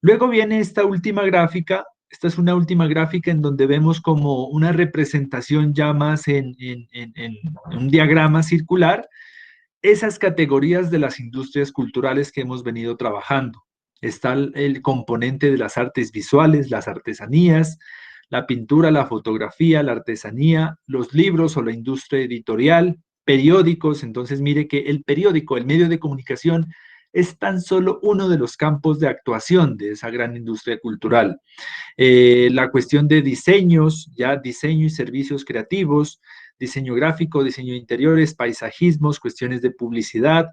Luego viene esta última gráfica. Esta es una última gráfica en donde vemos como una representación ya más en un diagrama circular, esas categorías de las industrias culturales que hemos venido trabajando. Está el componente de las artes visuales, las artesanías, la pintura, la fotografía, la artesanía, los libros o la industria editorial, periódicos. Entonces mire que el periódico, el medio de comunicación, es tan solo uno de los campos de actuación de esa gran industria cultural. La cuestión de diseños, ya diseño y servicios creativos, diseño gráfico, diseño de interiores, paisajismos, cuestiones de publicidad,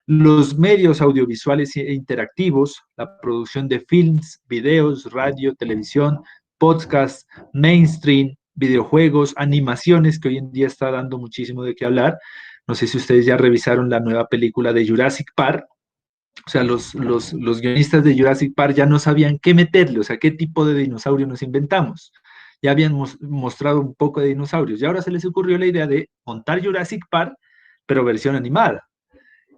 los medios audiovisuales e interactivos, la producción de films, videos, radio, televisión, podcast, mainstream, videojuegos, animaciones, que hoy en día está dando muchísimo de qué hablar. No sé si ustedes ya revisaron la nueva película de Jurassic Park. O sea, los guionistas de Jurassic Park ya no sabían qué meterle, o sea, qué tipo de dinosaurio nos inventamos. Ya habían mostrado un poco de dinosaurios y ahora se les ocurrió la idea de montar Jurassic Park, pero versión animada.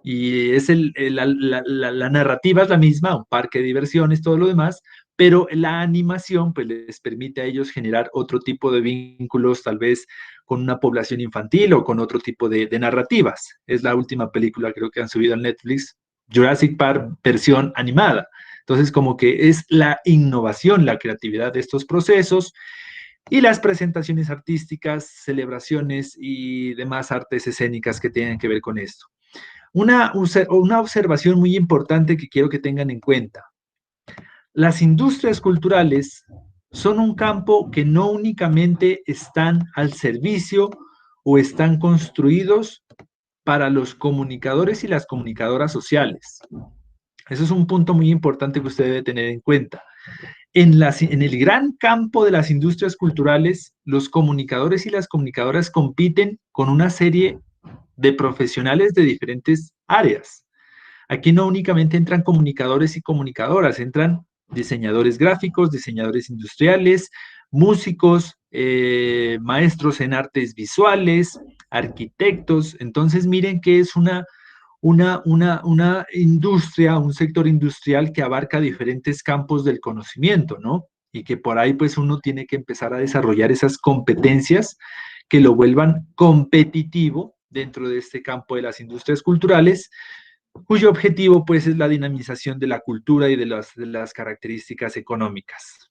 Y es la narrativa es la misma, un parque de diversiones, todo lo demás, pero la animación pues les permite a ellos generar otro tipo de vínculos, tal vez con una población infantil o con otro tipo de narrativas. Es la última película creo que han subido a Netflix, Jurassic Park versión animada. Entonces como que es la innovación, la creatividad de estos procesos y las presentaciones artísticas, celebraciones y demás artes escénicas que tienen que ver con esto. Una observación muy importante que quiero que tengan en cuenta. Las industrias culturales son un campo que no únicamente están al servicio o están construidos para los comunicadores y las comunicadoras sociales. Eso es un punto muy importante que usted debe tener en cuenta. En el gran campo de las industrias culturales, los comunicadores y las comunicadoras compiten con una serie de profesionales de diferentes áreas. Aquí no únicamente entran comunicadores y comunicadoras, entran diseñadores gráficos, diseñadores industriales, músicos, maestros en artes visuales, arquitectos. Entonces miren que es una industria, un sector industrial que abarca diferentes campos del conocimiento, ¿no? Y que por ahí pues uno tiene que empezar a desarrollar esas competencias que lo vuelvan competitivo dentro de este campo de las industrias culturales, cuyo objetivo pues es la dinamización de la cultura y de las características económicas.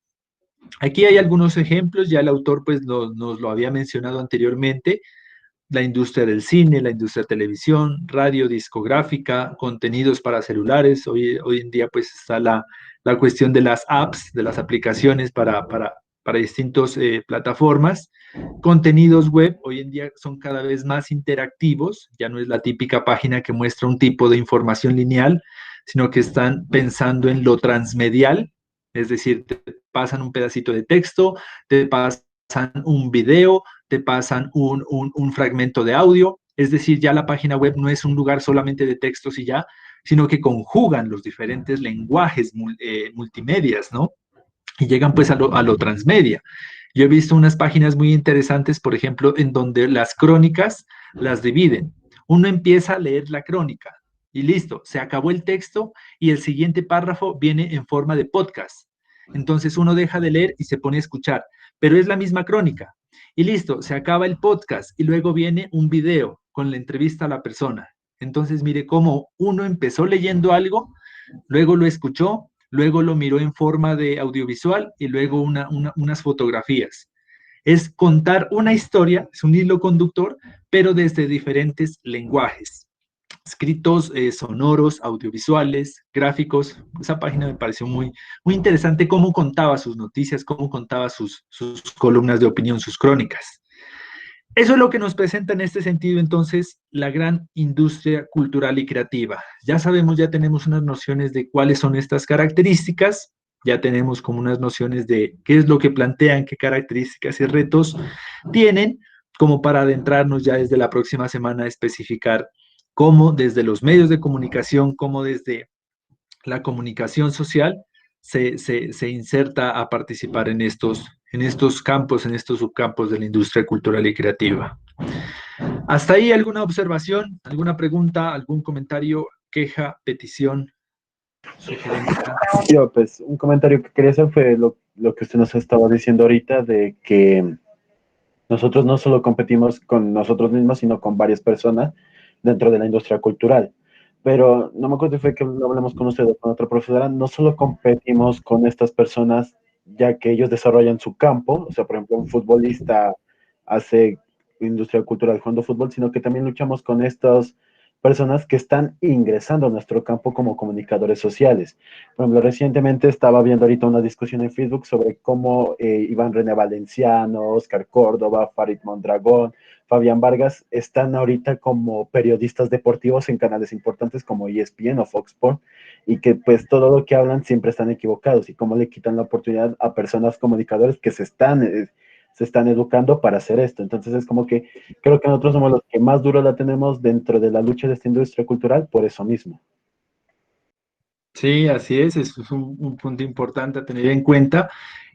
Aquí hay algunos ejemplos, ya el autor pues nos lo había mencionado anteriormente, la industria del cine, la industria de televisión, radio, discográfica, contenidos para celulares. Hoy en día pues está la cuestión de las apps, de las aplicaciones para distintas plataformas. Contenidos web hoy en día son cada vez más interactivos, ya no es la típica página que muestra un tipo de información lineal, sino que están pensando en lo transmedial, es decir, te pasan un pedacito de texto, te pasan un video, te pasan un fragmento de audio, es decir, ya la página web no es un lugar solamente de textos y ya, sino que conjugan los diferentes lenguajes multimedias, ¿no? Y llegan pues a lo transmedia. Yo he visto unas páginas muy interesantes, por ejemplo, en donde las crónicas las dividen. Uno empieza a leer la crónica y listo, se acabó el texto y el siguiente párrafo viene en forma de podcast. Entonces uno deja de leer y se pone a escuchar, pero es la misma crónica. Y listo, se acaba el podcast y luego viene un video con la entrevista a la persona. Entonces mire cómo uno empezó leyendo algo, luego lo escuchó, luego lo miró en forma de audiovisual y luego unas fotografías. Es contar una historia, es un hilo conductor, pero desde diferentes lenguajes. Escritos, sonoros, audiovisuales, gráficos. Esa página me pareció muy interesante cómo contaba sus noticias, cómo contaba sus columnas de opinión, sus crónicas. Eso es lo que nos presenta en este sentido, entonces, la gran industria cultural y creativa. Ya sabemos, ya tenemos unas nociones de cuáles son estas características, ya tenemos como unas nociones de qué es lo que plantean, qué características y retos tienen, como para adentrarnos ya desde la próxima semana a especificar cómo desde los medios de comunicación, cómo desde la comunicación social se inserta a participar en estos campos, en estos subcampos de la industria cultural y creativa. ¿Hasta ahí alguna observación, alguna pregunta, algún comentario, queja, petición, sugerencia? Yo, pues, un comentario que quería hacer fue lo que usted nos estaba diciendo ahorita, de que nosotros no solo competimos con nosotros mismos, sino con varias personas dentro de la industria cultural. Pero no me acuerdo si fue que lo hablamos con usted o con otra profesora, no solo competimos con estas personas ya que ellos desarrollan su campo, o sea, por ejemplo, un futbolista hace industria cultural jugando fútbol, sino que también luchamos con estas personas que están ingresando a nuestro campo como comunicadores sociales. Por ejemplo, recientemente estaba viendo ahorita una discusión en Facebook sobre cómo Iván René Valenciano, Oscar Córdoba, Farid Mondragón, Fabián Vargas están ahorita como periodistas deportivos en canales importantes como ESPN o Fox Sports, y que pues todo lo que hablan siempre están equivocados, y cómo le quitan la oportunidad a personas comunicadores que se están educando para hacer esto. Entonces es como que creo que nosotros somos los que más duro la tenemos dentro de la lucha de esta industria cultural por eso mismo. Sí, así es, eso es un punto importante a tener en cuenta,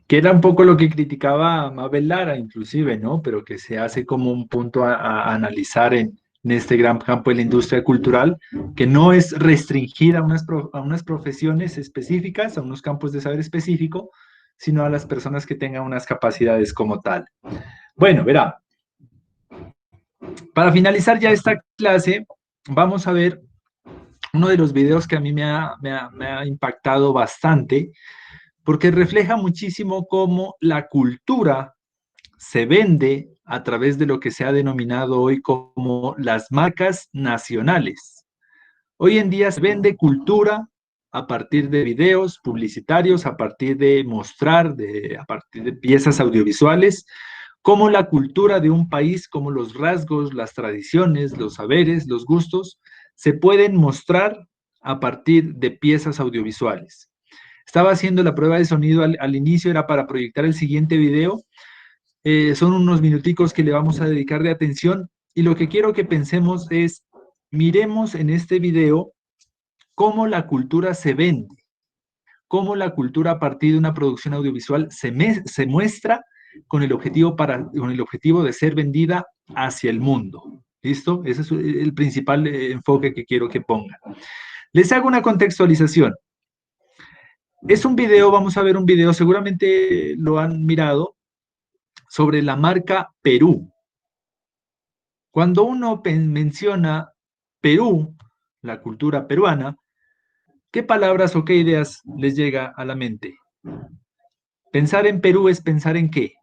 que era un poco lo que criticaba Mabel Lara, inclusive, ¿no? Pero que se hace como un punto a analizar en este gran campo de la industria cultural, que no es restringida a unas profesiones específicas, a unos campos de saber específico, sino a las personas que tengan unas capacidades como tal. Bueno, verá, para finalizar ya esta clase, vamos a ver uno de los videos que a mí me ha impactado bastante, porque refleja muchísimo cómo la cultura se vende a través de lo que se ha denominado hoy como las marcas nacionales. Hoy en día se vende cultura a partir de videos publicitarios, a partir de mostrar, a partir de piezas audiovisuales, como la cultura de un país, como los rasgos, las tradiciones, los saberes, los gustos, se pueden mostrar a partir de piezas audiovisuales. Estaba haciendo la prueba de sonido al inicio, era para proyectar el siguiente video. Son unos minuticos que le vamos a dedicar de atención, y lo que quiero que pensemos es, miremos en este video cómo la cultura se vende, cómo la cultura a partir de una producción audiovisual se muestra con el objetivo de ser vendida hacia el mundo. ¿Listo? Ese es el principal enfoque que quiero que pongan. Les hago una contextualización. Es un video, vamos a ver un video, seguramente lo han mirado, sobre la marca Perú. Cuando uno menciona Perú, la cultura peruana, ¿qué palabras o qué ideas les llega a la mente? Pensar en Perú es pensar en ¿qué?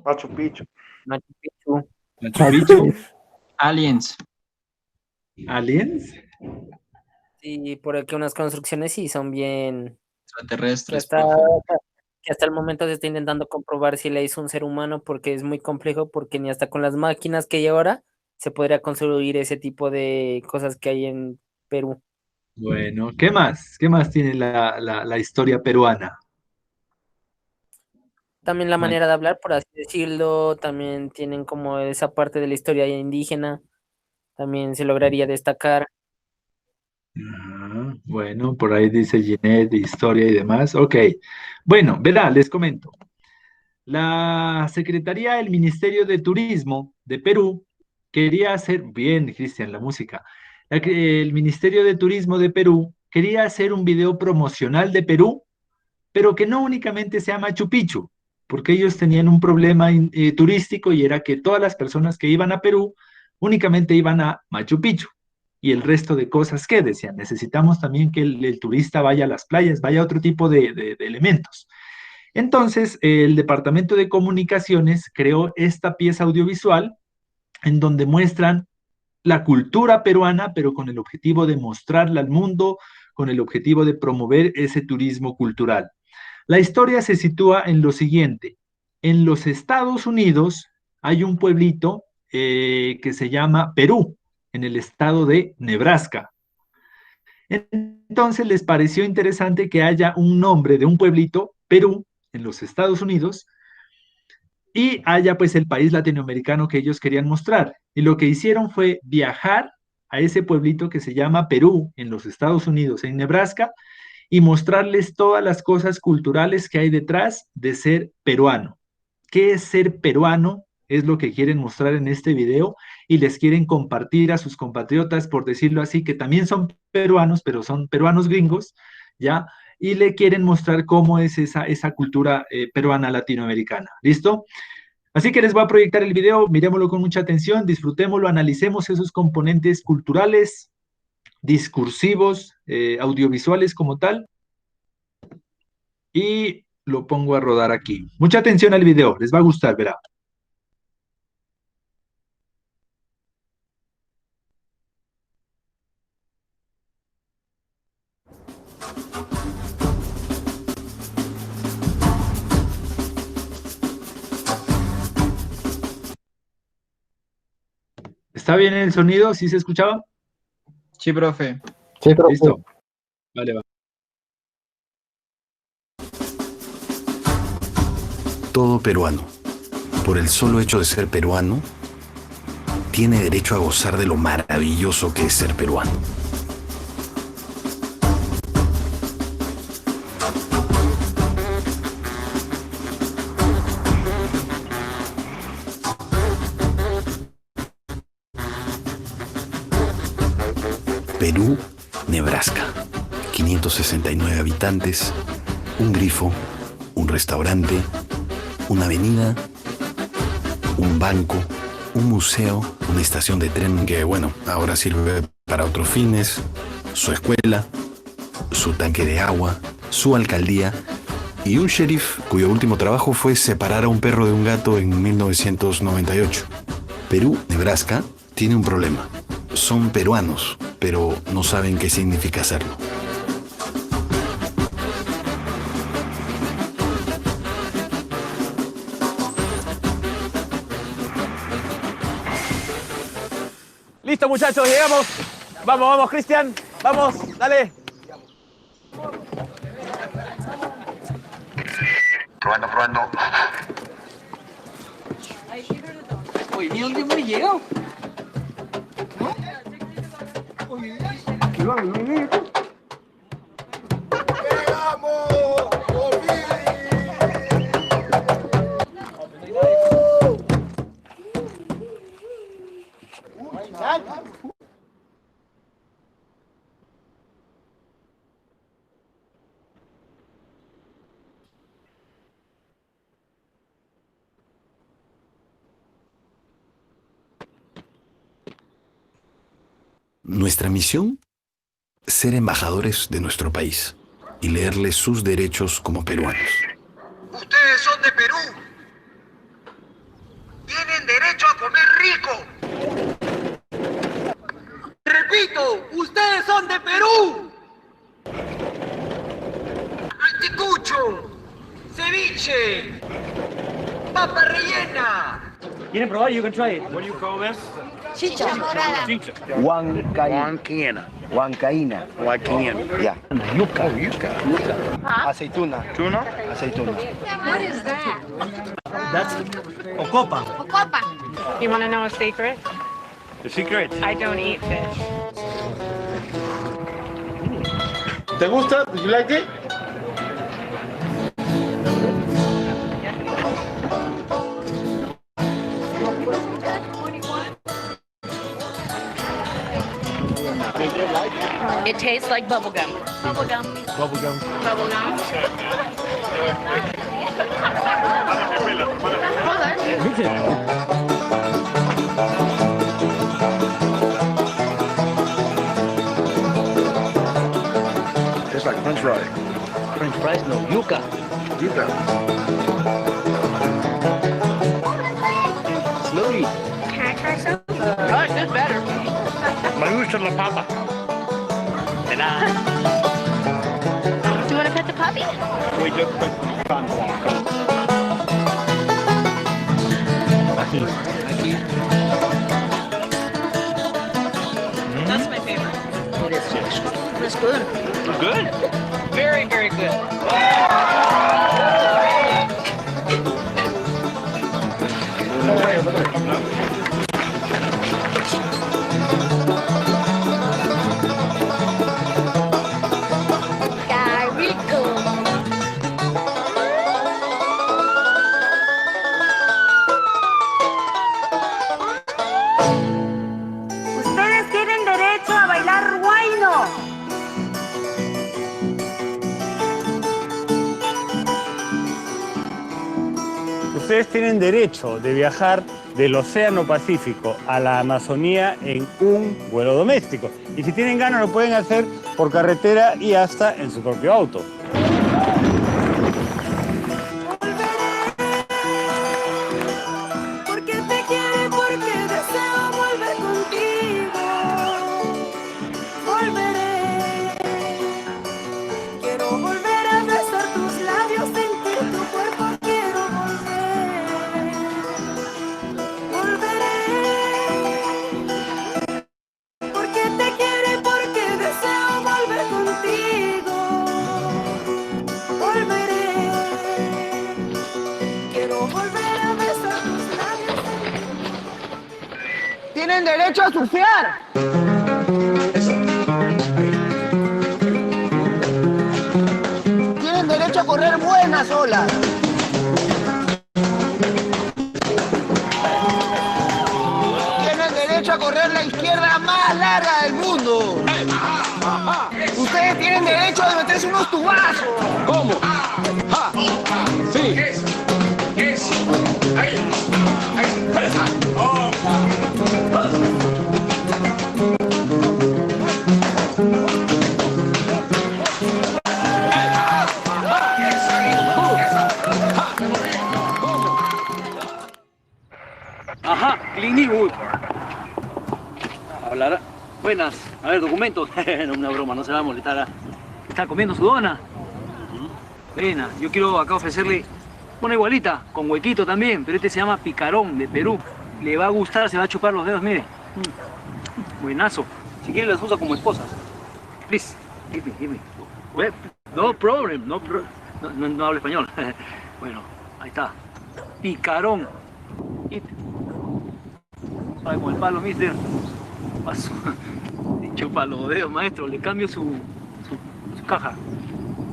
Machu Picchu. Machu Picchu. Machu Picchu, Aliens. aliens. Sí, porque unas construcciones sí son bien... Que Extraterrestres, hasta, profe. que hasta el momento se está intentando comprobar si la hizo un ser humano, porque es muy complejo, porque ni hasta con las máquinas que hay ahora se podría construir ese tipo de cosas que hay en Perú. Bueno, ¿qué más? ¿Qué más tiene la historia peruana? También la Ma- manera de hablar, por así decirlo, también tienen como esa parte de la historia indígena, también se lograría destacar. Ajá, bueno, por ahí dice Ginette de historia y demás. Ok. Bueno, verá, les comento. La Secretaría del Ministerio de Turismo de Perú quería hacer, bien, Cristian, la música. El Ministerio de Turismo de Perú quería hacer un video promocional de Perú, pero que no únicamente sea Machu Picchu, porque ellos tenían un problema turístico, y era que todas las personas que iban a Perú únicamente iban a Machu Picchu. Y el resto de cosas que decían, necesitamos también que el turista vaya a las playas, vaya a otro tipo de elementos. Entonces, el Departamento de Comunicaciones creó esta pieza audiovisual en donde muestran la cultura peruana, pero con el objetivo de mostrarla al mundo, con el objetivo de promover ese turismo cultural. La historia se sitúa en lo siguiente. En los Estados Unidos hay un pueblito que se llama Perú, en el estado de Nebraska. Entonces les pareció interesante que haya un nombre de un pueblito, Perú, en los Estados Unidos, y haya pues el país latinoamericano que ellos querían mostrar. Y lo que hicieron fue viajar a ese pueblito que se llama Perú, en los Estados Unidos, en Nebraska, y mostrarles todas las cosas culturales que hay detrás de ser peruano. ¿Qué es ser peruano? Es lo que quieren mostrar en este video y les quieren compartir a sus compatriotas, por decirlo así, que también son peruanos, pero son peruanos gringos, ¿ya? Y le quieren mostrar cómo es esa cultura peruana latinoamericana. ¿Listo? Así que les voy a proyectar el video, miremoslo con mucha atención, disfrutémoslo, analicemos esos componentes culturales, discursivos, audiovisuales como tal, y lo pongo a rodar aquí. Mucha atención al video, les va a gustar, verá. ¿Está bien el sonido? ¿Sí se escuchaba? Sí, profe. Sí, profe. Listo. Vale, va. Todo peruano, por el solo hecho de ser peruano, tiene derecho a gozar de lo maravilloso que es ser peruano. Perú, Nebraska. 569 habitantes, un grifo, un restaurante, una avenida, un banco, un museo, una estación de tren que, bueno, ahora sirve para otros fines, su escuela, su tanque de agua, su alcaldía y un sheriff cuyo último trabajo fue separar a un perro de un gato en 1998. Perú, Nebraska, tiene un problema. Son peruanos, pero no saben qué significa serlo. Listo, muchachos, llegamos. Vamos, vamos, Cristian. Vamos, dale. Probando, probando. Oye, ¿y dónde hemos llegado? Aquí vamos, ¿no? Nuestra misión, ser embajadores de nuestro país y leerles sus derechos como peruanos. Ustedes son de Perú. Tienen derecho a comer rico. Repito, ustedes son de Perú. Anticucho, ceviche, papa rellena. ¿Quieren probar? You can try it. What do you call this? Chicha morada. Chicha. Huancaína. Huancaína. Ya. Yuca. Aceituna. Tuna? Aceituna. What is that? That's Ocopa. Ocopa. You want to know a secret? The secret. I don't eat fish. ¿Te gusta? Do you like it? It tastes like bubblegum. Bubblegum. Bubblegum. Bubblegum. It's like French fries. French fries, no. Yuca. Yuca. Slowly. Can I try some? Gosh, that's better. Me gusta la papa. Do you want to pet the puppy? We just put That's my favorite. It is. It's good. Good? Very, very good. Está rico. Ustedes tienen derecho a bailar huayno. Ustedes tienen derecho de viajar del Océano Pacífico a la Amazonía en un vuelo doméstico. Y si tienen ganas lo pueden hacer por carretera y hasta en su propio auto. Porque te quiero y porque deseo volver contigo. Volveré. Quiero volver a besar tus labios, sentir tu cuerpo. Quiero volver. Volveré. Porque te quiero y porque deseo volver contigo. Volveré. Quiero volver a besar tus labios. Tienen derecho a surfear. Tienen derecho a correr buenas olas. Tienen derecho a correr la izquierda más larga del mundo. Ustedes tienen derecho a meterse unos tubazos. ¿Cómo? Sí. Ajá, Clint Eastwood. Hablará. Buenas. A ver, documentos. No, una broma, no se va a molestar. ¿Está comiendo su dona? Buena, yo quiero acá ofrecerle una igualita, con huequito también, pero este se llama picarón, de Perú. Le va a gustar, se va a chupar los dedos, mire. Buenazo. Si quiere las usa como esposas. Please, give me. No problem, no hablo español. Bueno, ahí está. Picarón. Ay, con el palo, mister. Paso. Le chupa los dedos, maestro. Le cambio su caja.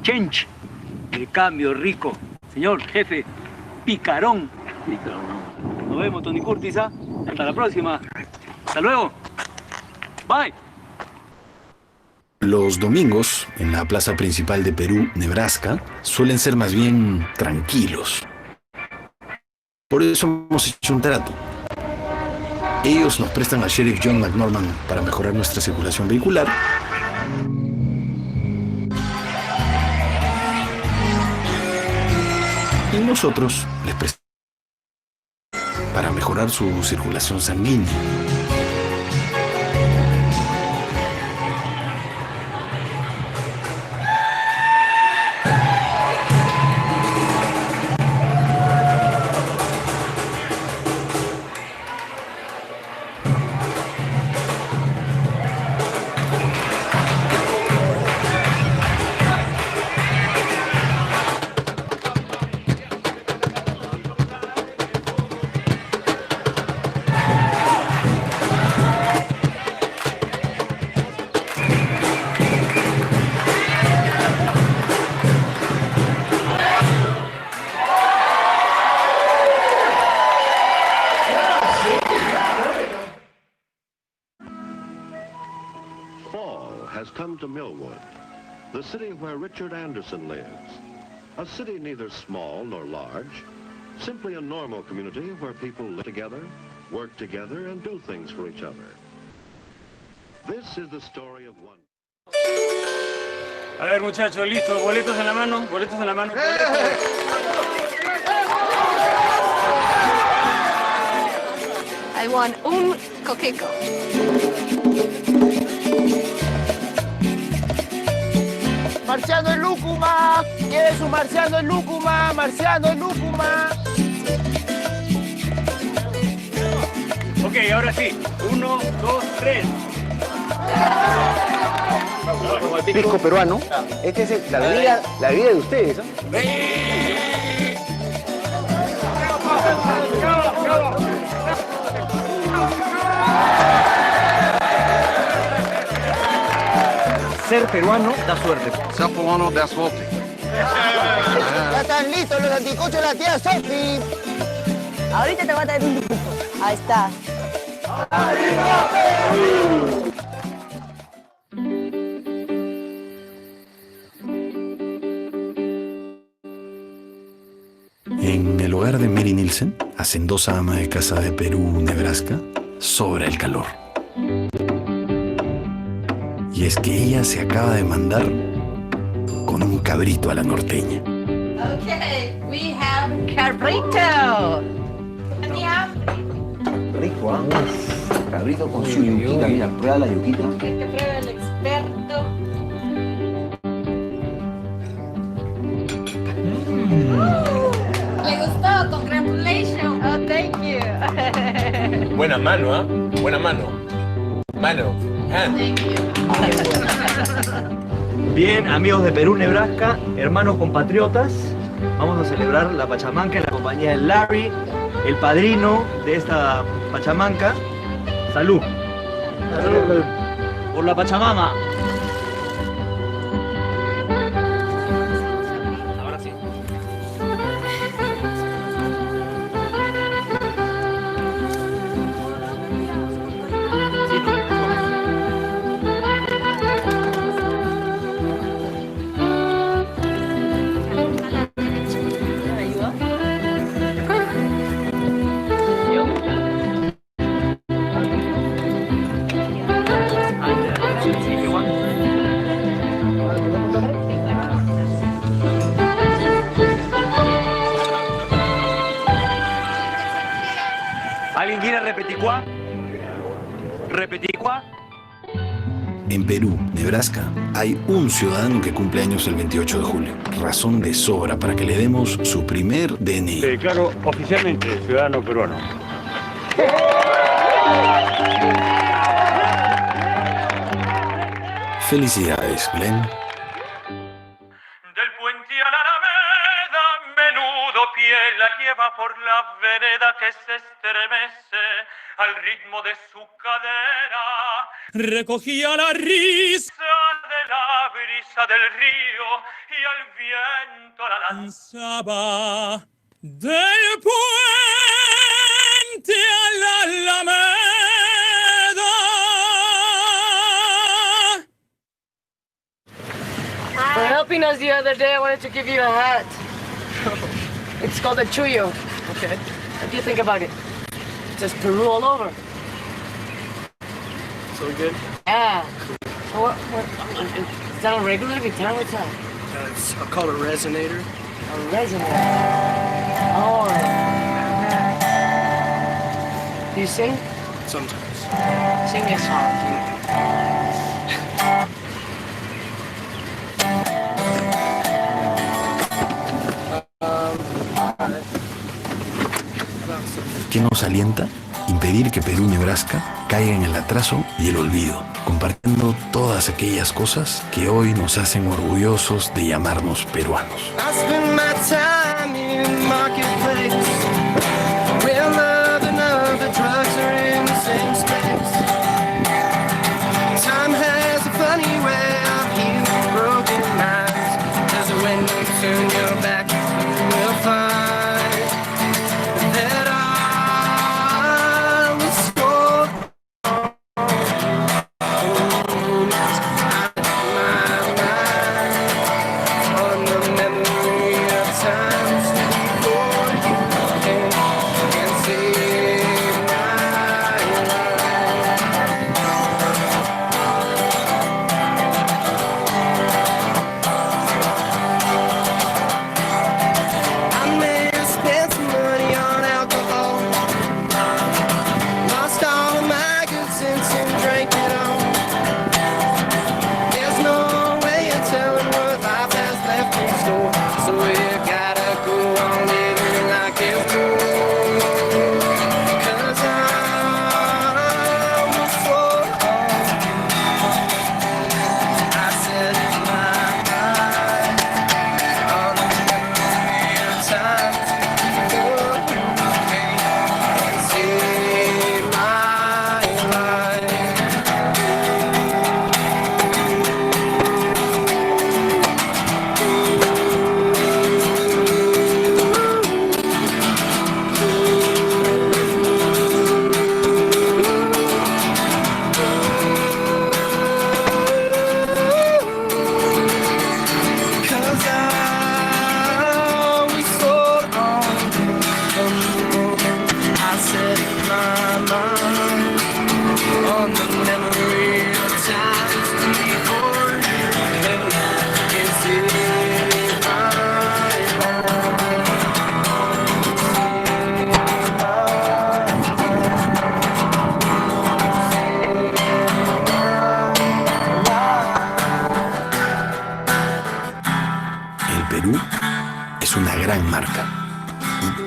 Change. Le cambio, rico. Señor, jefe. Picarón. Nos vemos, Tony Curtis, ¿ah? Hasta la próxima. Hasta luego. Bye. Los domingos, en la plaza principal de Perú, Nebraska, suelen ser más bien tranquilos. Por eso hemos hecho un trato. Ellos nos prestan al sheriff John McNorman para mejorar nuestra circulación vehicular. Y nosotros les prestamos para mejorar su circulación sanguínea. has come to Millwood, the city where Richard Anderson lives. A city neither small nor large, simply a normal community where people live together, work together, and do things for each other. This is the story of one. A ver, muchachos, listo. Boletos en la mano, boletos en la mano. I want un coqueco. Marciano en Lúcuma, ¿quieres un marciano en Lúcuma? Marciano en Lúcuma. ahora sí. 1, 2, 3. Pisco peruano. Esta es la bebida de ustedes, ¿no? Ser peruano da suerte. Ser peruano da suerte. Ya están listos los anticuchos de la tía Sofi. Ahorita te voy a traer un discurso. Ahí está. En el hogar de Mary Nielsen, hacendosa ama de casa de Perú, Nebraska, sobra el calor. Y es que ella se acaba de mandar con un cabrito a la norteña. Okay, we have cabrito. Rico, ¿ah? Cabrito con su yuquita. Mira, prueba la yuquita. Que pruebe el experto. Le gustó, congratulations. Oh, thank you. Buena mano, ¿ah? Buena mano. Mano. Thank you. Bien, amigos de Perú, Nebraska, hermanos compatriotas, vamos a celebrar la Pachamanca en la compañía de Larry, el padrino de esta Pachamanca. ¡Salud! ¡Salud! ¡Por la Pachamama! Ahora sí. ¿Alguien quiere repeticuá? ¿Repeticuá? En Perú, Nebraska, hay un ciudadano que cumple años el 28 de julio. Razón de sobra para que le demos su primer DNI. Declaro oficialmente ciudadano peruano. Felicidades, Glenn. Del puente a la alameda, menudo pie la lleva por la vereda que se estremece al ritmo de su cadera. Recogía la risa de la brisa del río y al viento la lanzaba. Del puente a la alameda. For helping us the other day, I wanted to give you a hat. It's called a chuyo. Okay. What do you think about it? It says Peru all over. So good. Yeah. So what, is that a regular guitar? What's that? I'll call it a resonator. A resonator. Oh. Do you sing? Sometimes. Sing me a song. ¿Qué nos alienta? Impedir que Perú y Nebraska caigan en el atraso y el olvido, compartiendo todas aquellas cosas que hoy nos hacen orgullosos de llamarnos peruanos. I spend my time in the marketplace, where love and other drugs are in the same space. Time has a funny way of healing broken minds. As when you turn your back, you will find that I was so on the memory of times before.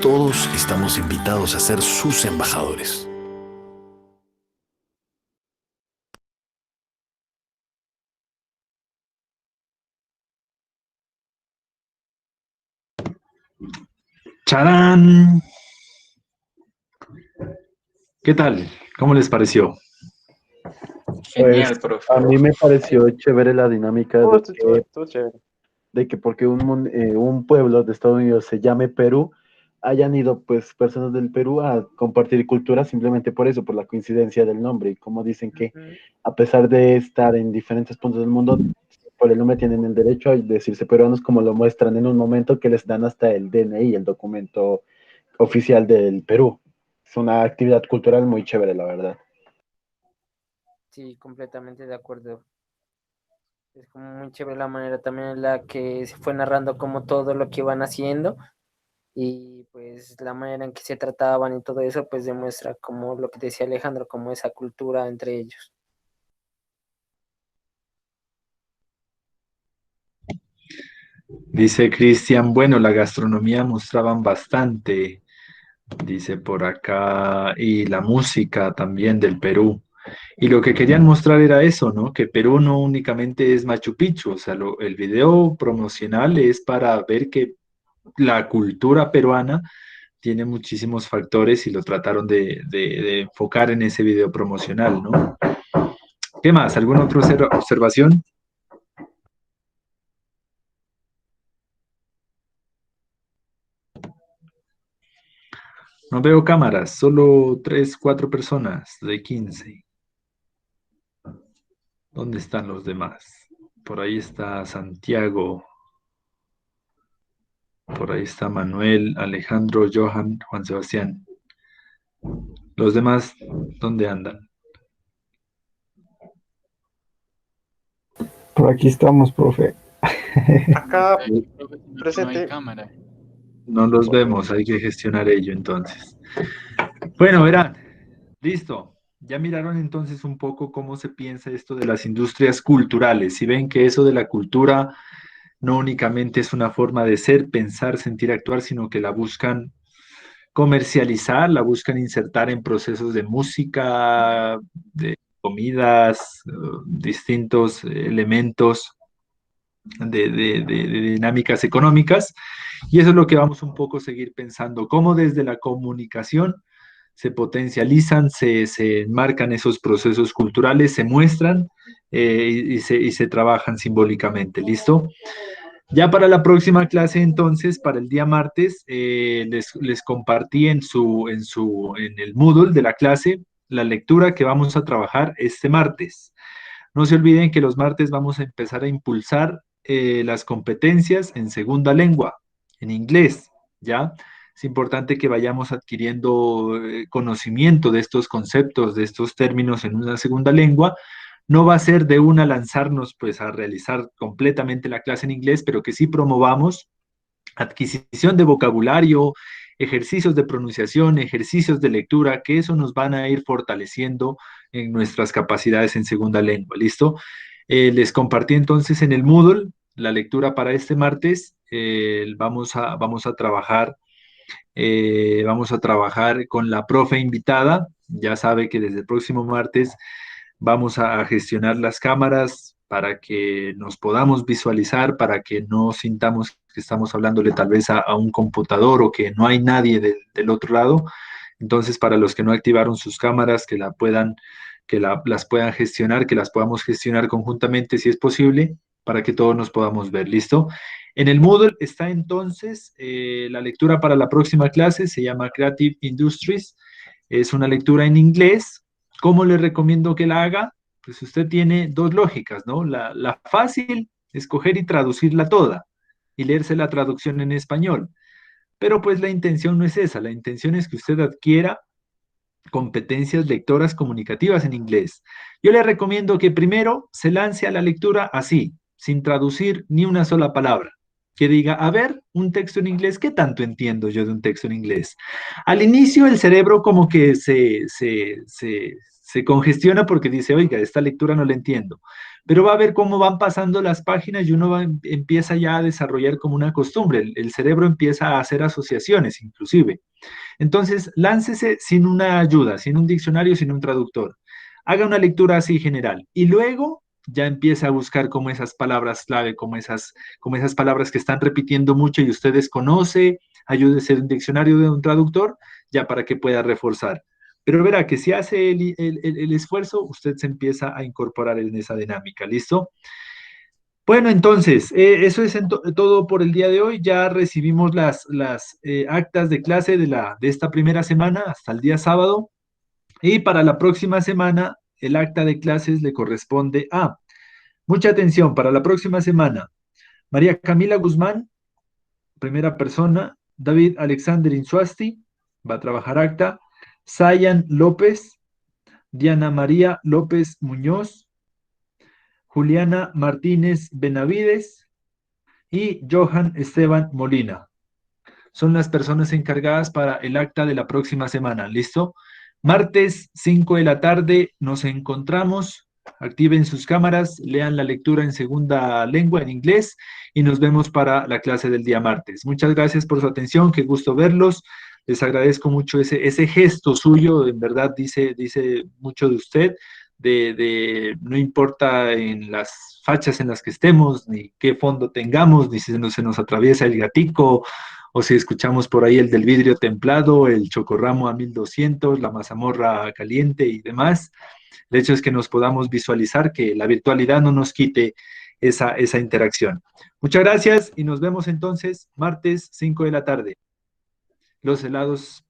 todos estamos invitados a ser sus embajadores. ¡Charán! ¿Qué tal? ¿Cómo les pareció? Pues, a mí me pareció chévere la dinámica de que porque un pueblo de Estados Unidos se llame Perú, hayan ido pues personas del Perú a compartir cultura simplemente por eso, por la coincidencia del nombre. Y como dicen que a pesar de estar en diferentes puntos del mundo, por el nombre tienen el derecho a decirse peruanos, como lo muestran en un momento que les dan hasta el DNI, el documento oficial del Perú. Es una actividad cultural muy chévere, la verdad. Sí, completamente de acuerdo. Es como muy chévere la manera también en la que se fue narrando como todo lo que iban haciendo y pues la manera en que se trataban y todo eso pues demuestra como lo que decía Alejandro, como esa cultura entre ellos. Dice Cristian, bueno, la gastronomía mostraban bastante, dice por acá, y la música también del Perú. Y lo que querían mostrar era eso, ¿no? Que Perú no únicamente es Machu Picchu, o sea, el video promocional es para ver que la cultura peruana tiene muchísimos factores y lo trataron de enfocar en ese video promocional, ¿no? ¿Qué más? ¿Alguna otra observación? No veo cámaras, solo 3, 4 personas de 15. ¿Dónde están los demás? Por ahí está Santiago. Por ahí está Manuel, Alejandro, Johan, Juan Sebastián. Los demás, ¿dónde andan? Por aquí estamos, profe. Acá, No presente. hay cámara. No los vemos, hay que gestionar ello entonces. Bueno, verán, listo. Ya miraron entonces un poco cómo se piensa esto de las industrias culturales. Si ven que eso de la cultura no únicamente es una forma de ser, pensar, sentir, actuar, sino que la buscan comercializar, la buscan insertar en procesos de música, de comidas, distintos elementos de dinámicas económicas. Y eso es lo que vamos un poco a seguir pensando, cómo desde la comunicación se potencializan, se enmarcan esos procesos culturales, se muestran y se trabajan simbólicamente. ¿Listo? Ya para la próxima clase, entonces, para el día martes, les compartí en el Moodle de la clase la lectura que vamos a trabajar este martes. No se olviden que los martes vamos a empezar a impulsar las competencias en segunda lengua, en inglés, ¿ya? Es importante que vayamos adquiriendo conocimiento de estos conceptos, de estos términos en una segunda lengua. No va a ser de una lanzarnos pues a realizar completamente la clase en inglés, pero que sí promovamos adquisición de vocabulario, ejercicios de pronunciación, ejercicios de lectura, que eso nos van a ir fortaleciendo en nuestras capacidades en segunda lengua. ¿Listo? Les compartí entonces en el Moodle la lectura para este martes. Vamos a trabajar con la profe invitada. Ya sabe que desde el próximo martes vamos a gestionar las cámaras para que nos podamos visualizar, para que no sintamos que estamos hablándole tal vez a un computador o que no hay nadie del otro lado. Entonces, para los que no activaron sus cámaras, las puedan gestionar, que las podamos gestionar conjuntamente si es posible, para que todos nos podamos ver. ¿Listo? En el Moodle está entonces la lectura para la próxima clase, se llama Creative Industries. Es una lectura en inglés. ¿Cómo le recomiendo que la haga? Pues usted tiene dos lógicas, ¿no? La fácil, escoger y traducirla toda y leerse la traducción en español. Pero pues la intención no es esa, la intención es que usted adquiera competencias lectoras comunicativas en inglés. Yo le recomiendo que primero se lance a la lectura así, sin traducir ni una sola palabra. Que diga, a ver, un texto en inglés, ¿qué tanto entiendo yo de un texto en inglés? Al inicio el cerebro como que se se congestiona porque dice, oiga, esta lectura no la entiendo. Pero va a ver cómo van pasando las páginas y uno empieza ya a desarrollar como una costumbre. El cerebro empieza a hacer asociaciones, inclusive. Entonces, láncese sin una ayuda, sin un diccionario, sin un traductor. Haga una lectura así general. Y luego ya empieza a buscar como esas palabras clave, como esas palabras que están repitiendo mucho y ustedes conoce, ayúdese de un diccionario, de un traductor, ya para que pueda reforzar. Pero verá que si hace el esfuerzo, usted se empieza a incorporar en esa dinámica, ¿listo? Bueno, entonces, eso es todo por el día de hoy. Ya recibimos las actas de clase de esta primera semana hasta el día sábado. Y para la próxima semana, el acta de clases le corresponde a, mucha atención, para la próxima semana, María Camila Guzmán, primera persona, David Alexander Insuasti, va a trabajar acta, Sayan López, Diana María López Muñoz, Juliana Martínez Benavides y Johan Esteban Molina. Son las personas encargadas para el acta de la próxima semana, ¿listo? Martes, 5 de la tarde, nos encontramos. Activen sus cámaras, lean la lectura en segunda lengua, en inglés, y nos vemos para la clase del día martes. Muchas gracias por su atención, qué gusto verlos. Les agradezco mucho ese gesto suyo, en verdad dice mucho de usted, no importa en las fachas en las que estemos, ni qué fondo tengamos, ni si se nos atraviesa el gatico, o si escuchamos por ahí el del vidrio templado, el chocorramo a 1200, la mazamorra caliente y demás. El hecho es que nos podamos visualizar, que la virtualidad no nos quite esa interacción. Muchas gracias y nos vemos entonces martes 5 de la tarde. Los helados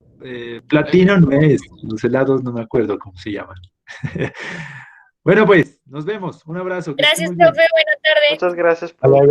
platino no es, los helados no me acuerdo cómo se llaman. Bueno, pues, nos vemos. Un abrazo. Gracias, profe. Buenas tardes. Muchas gracias. Hasta luego.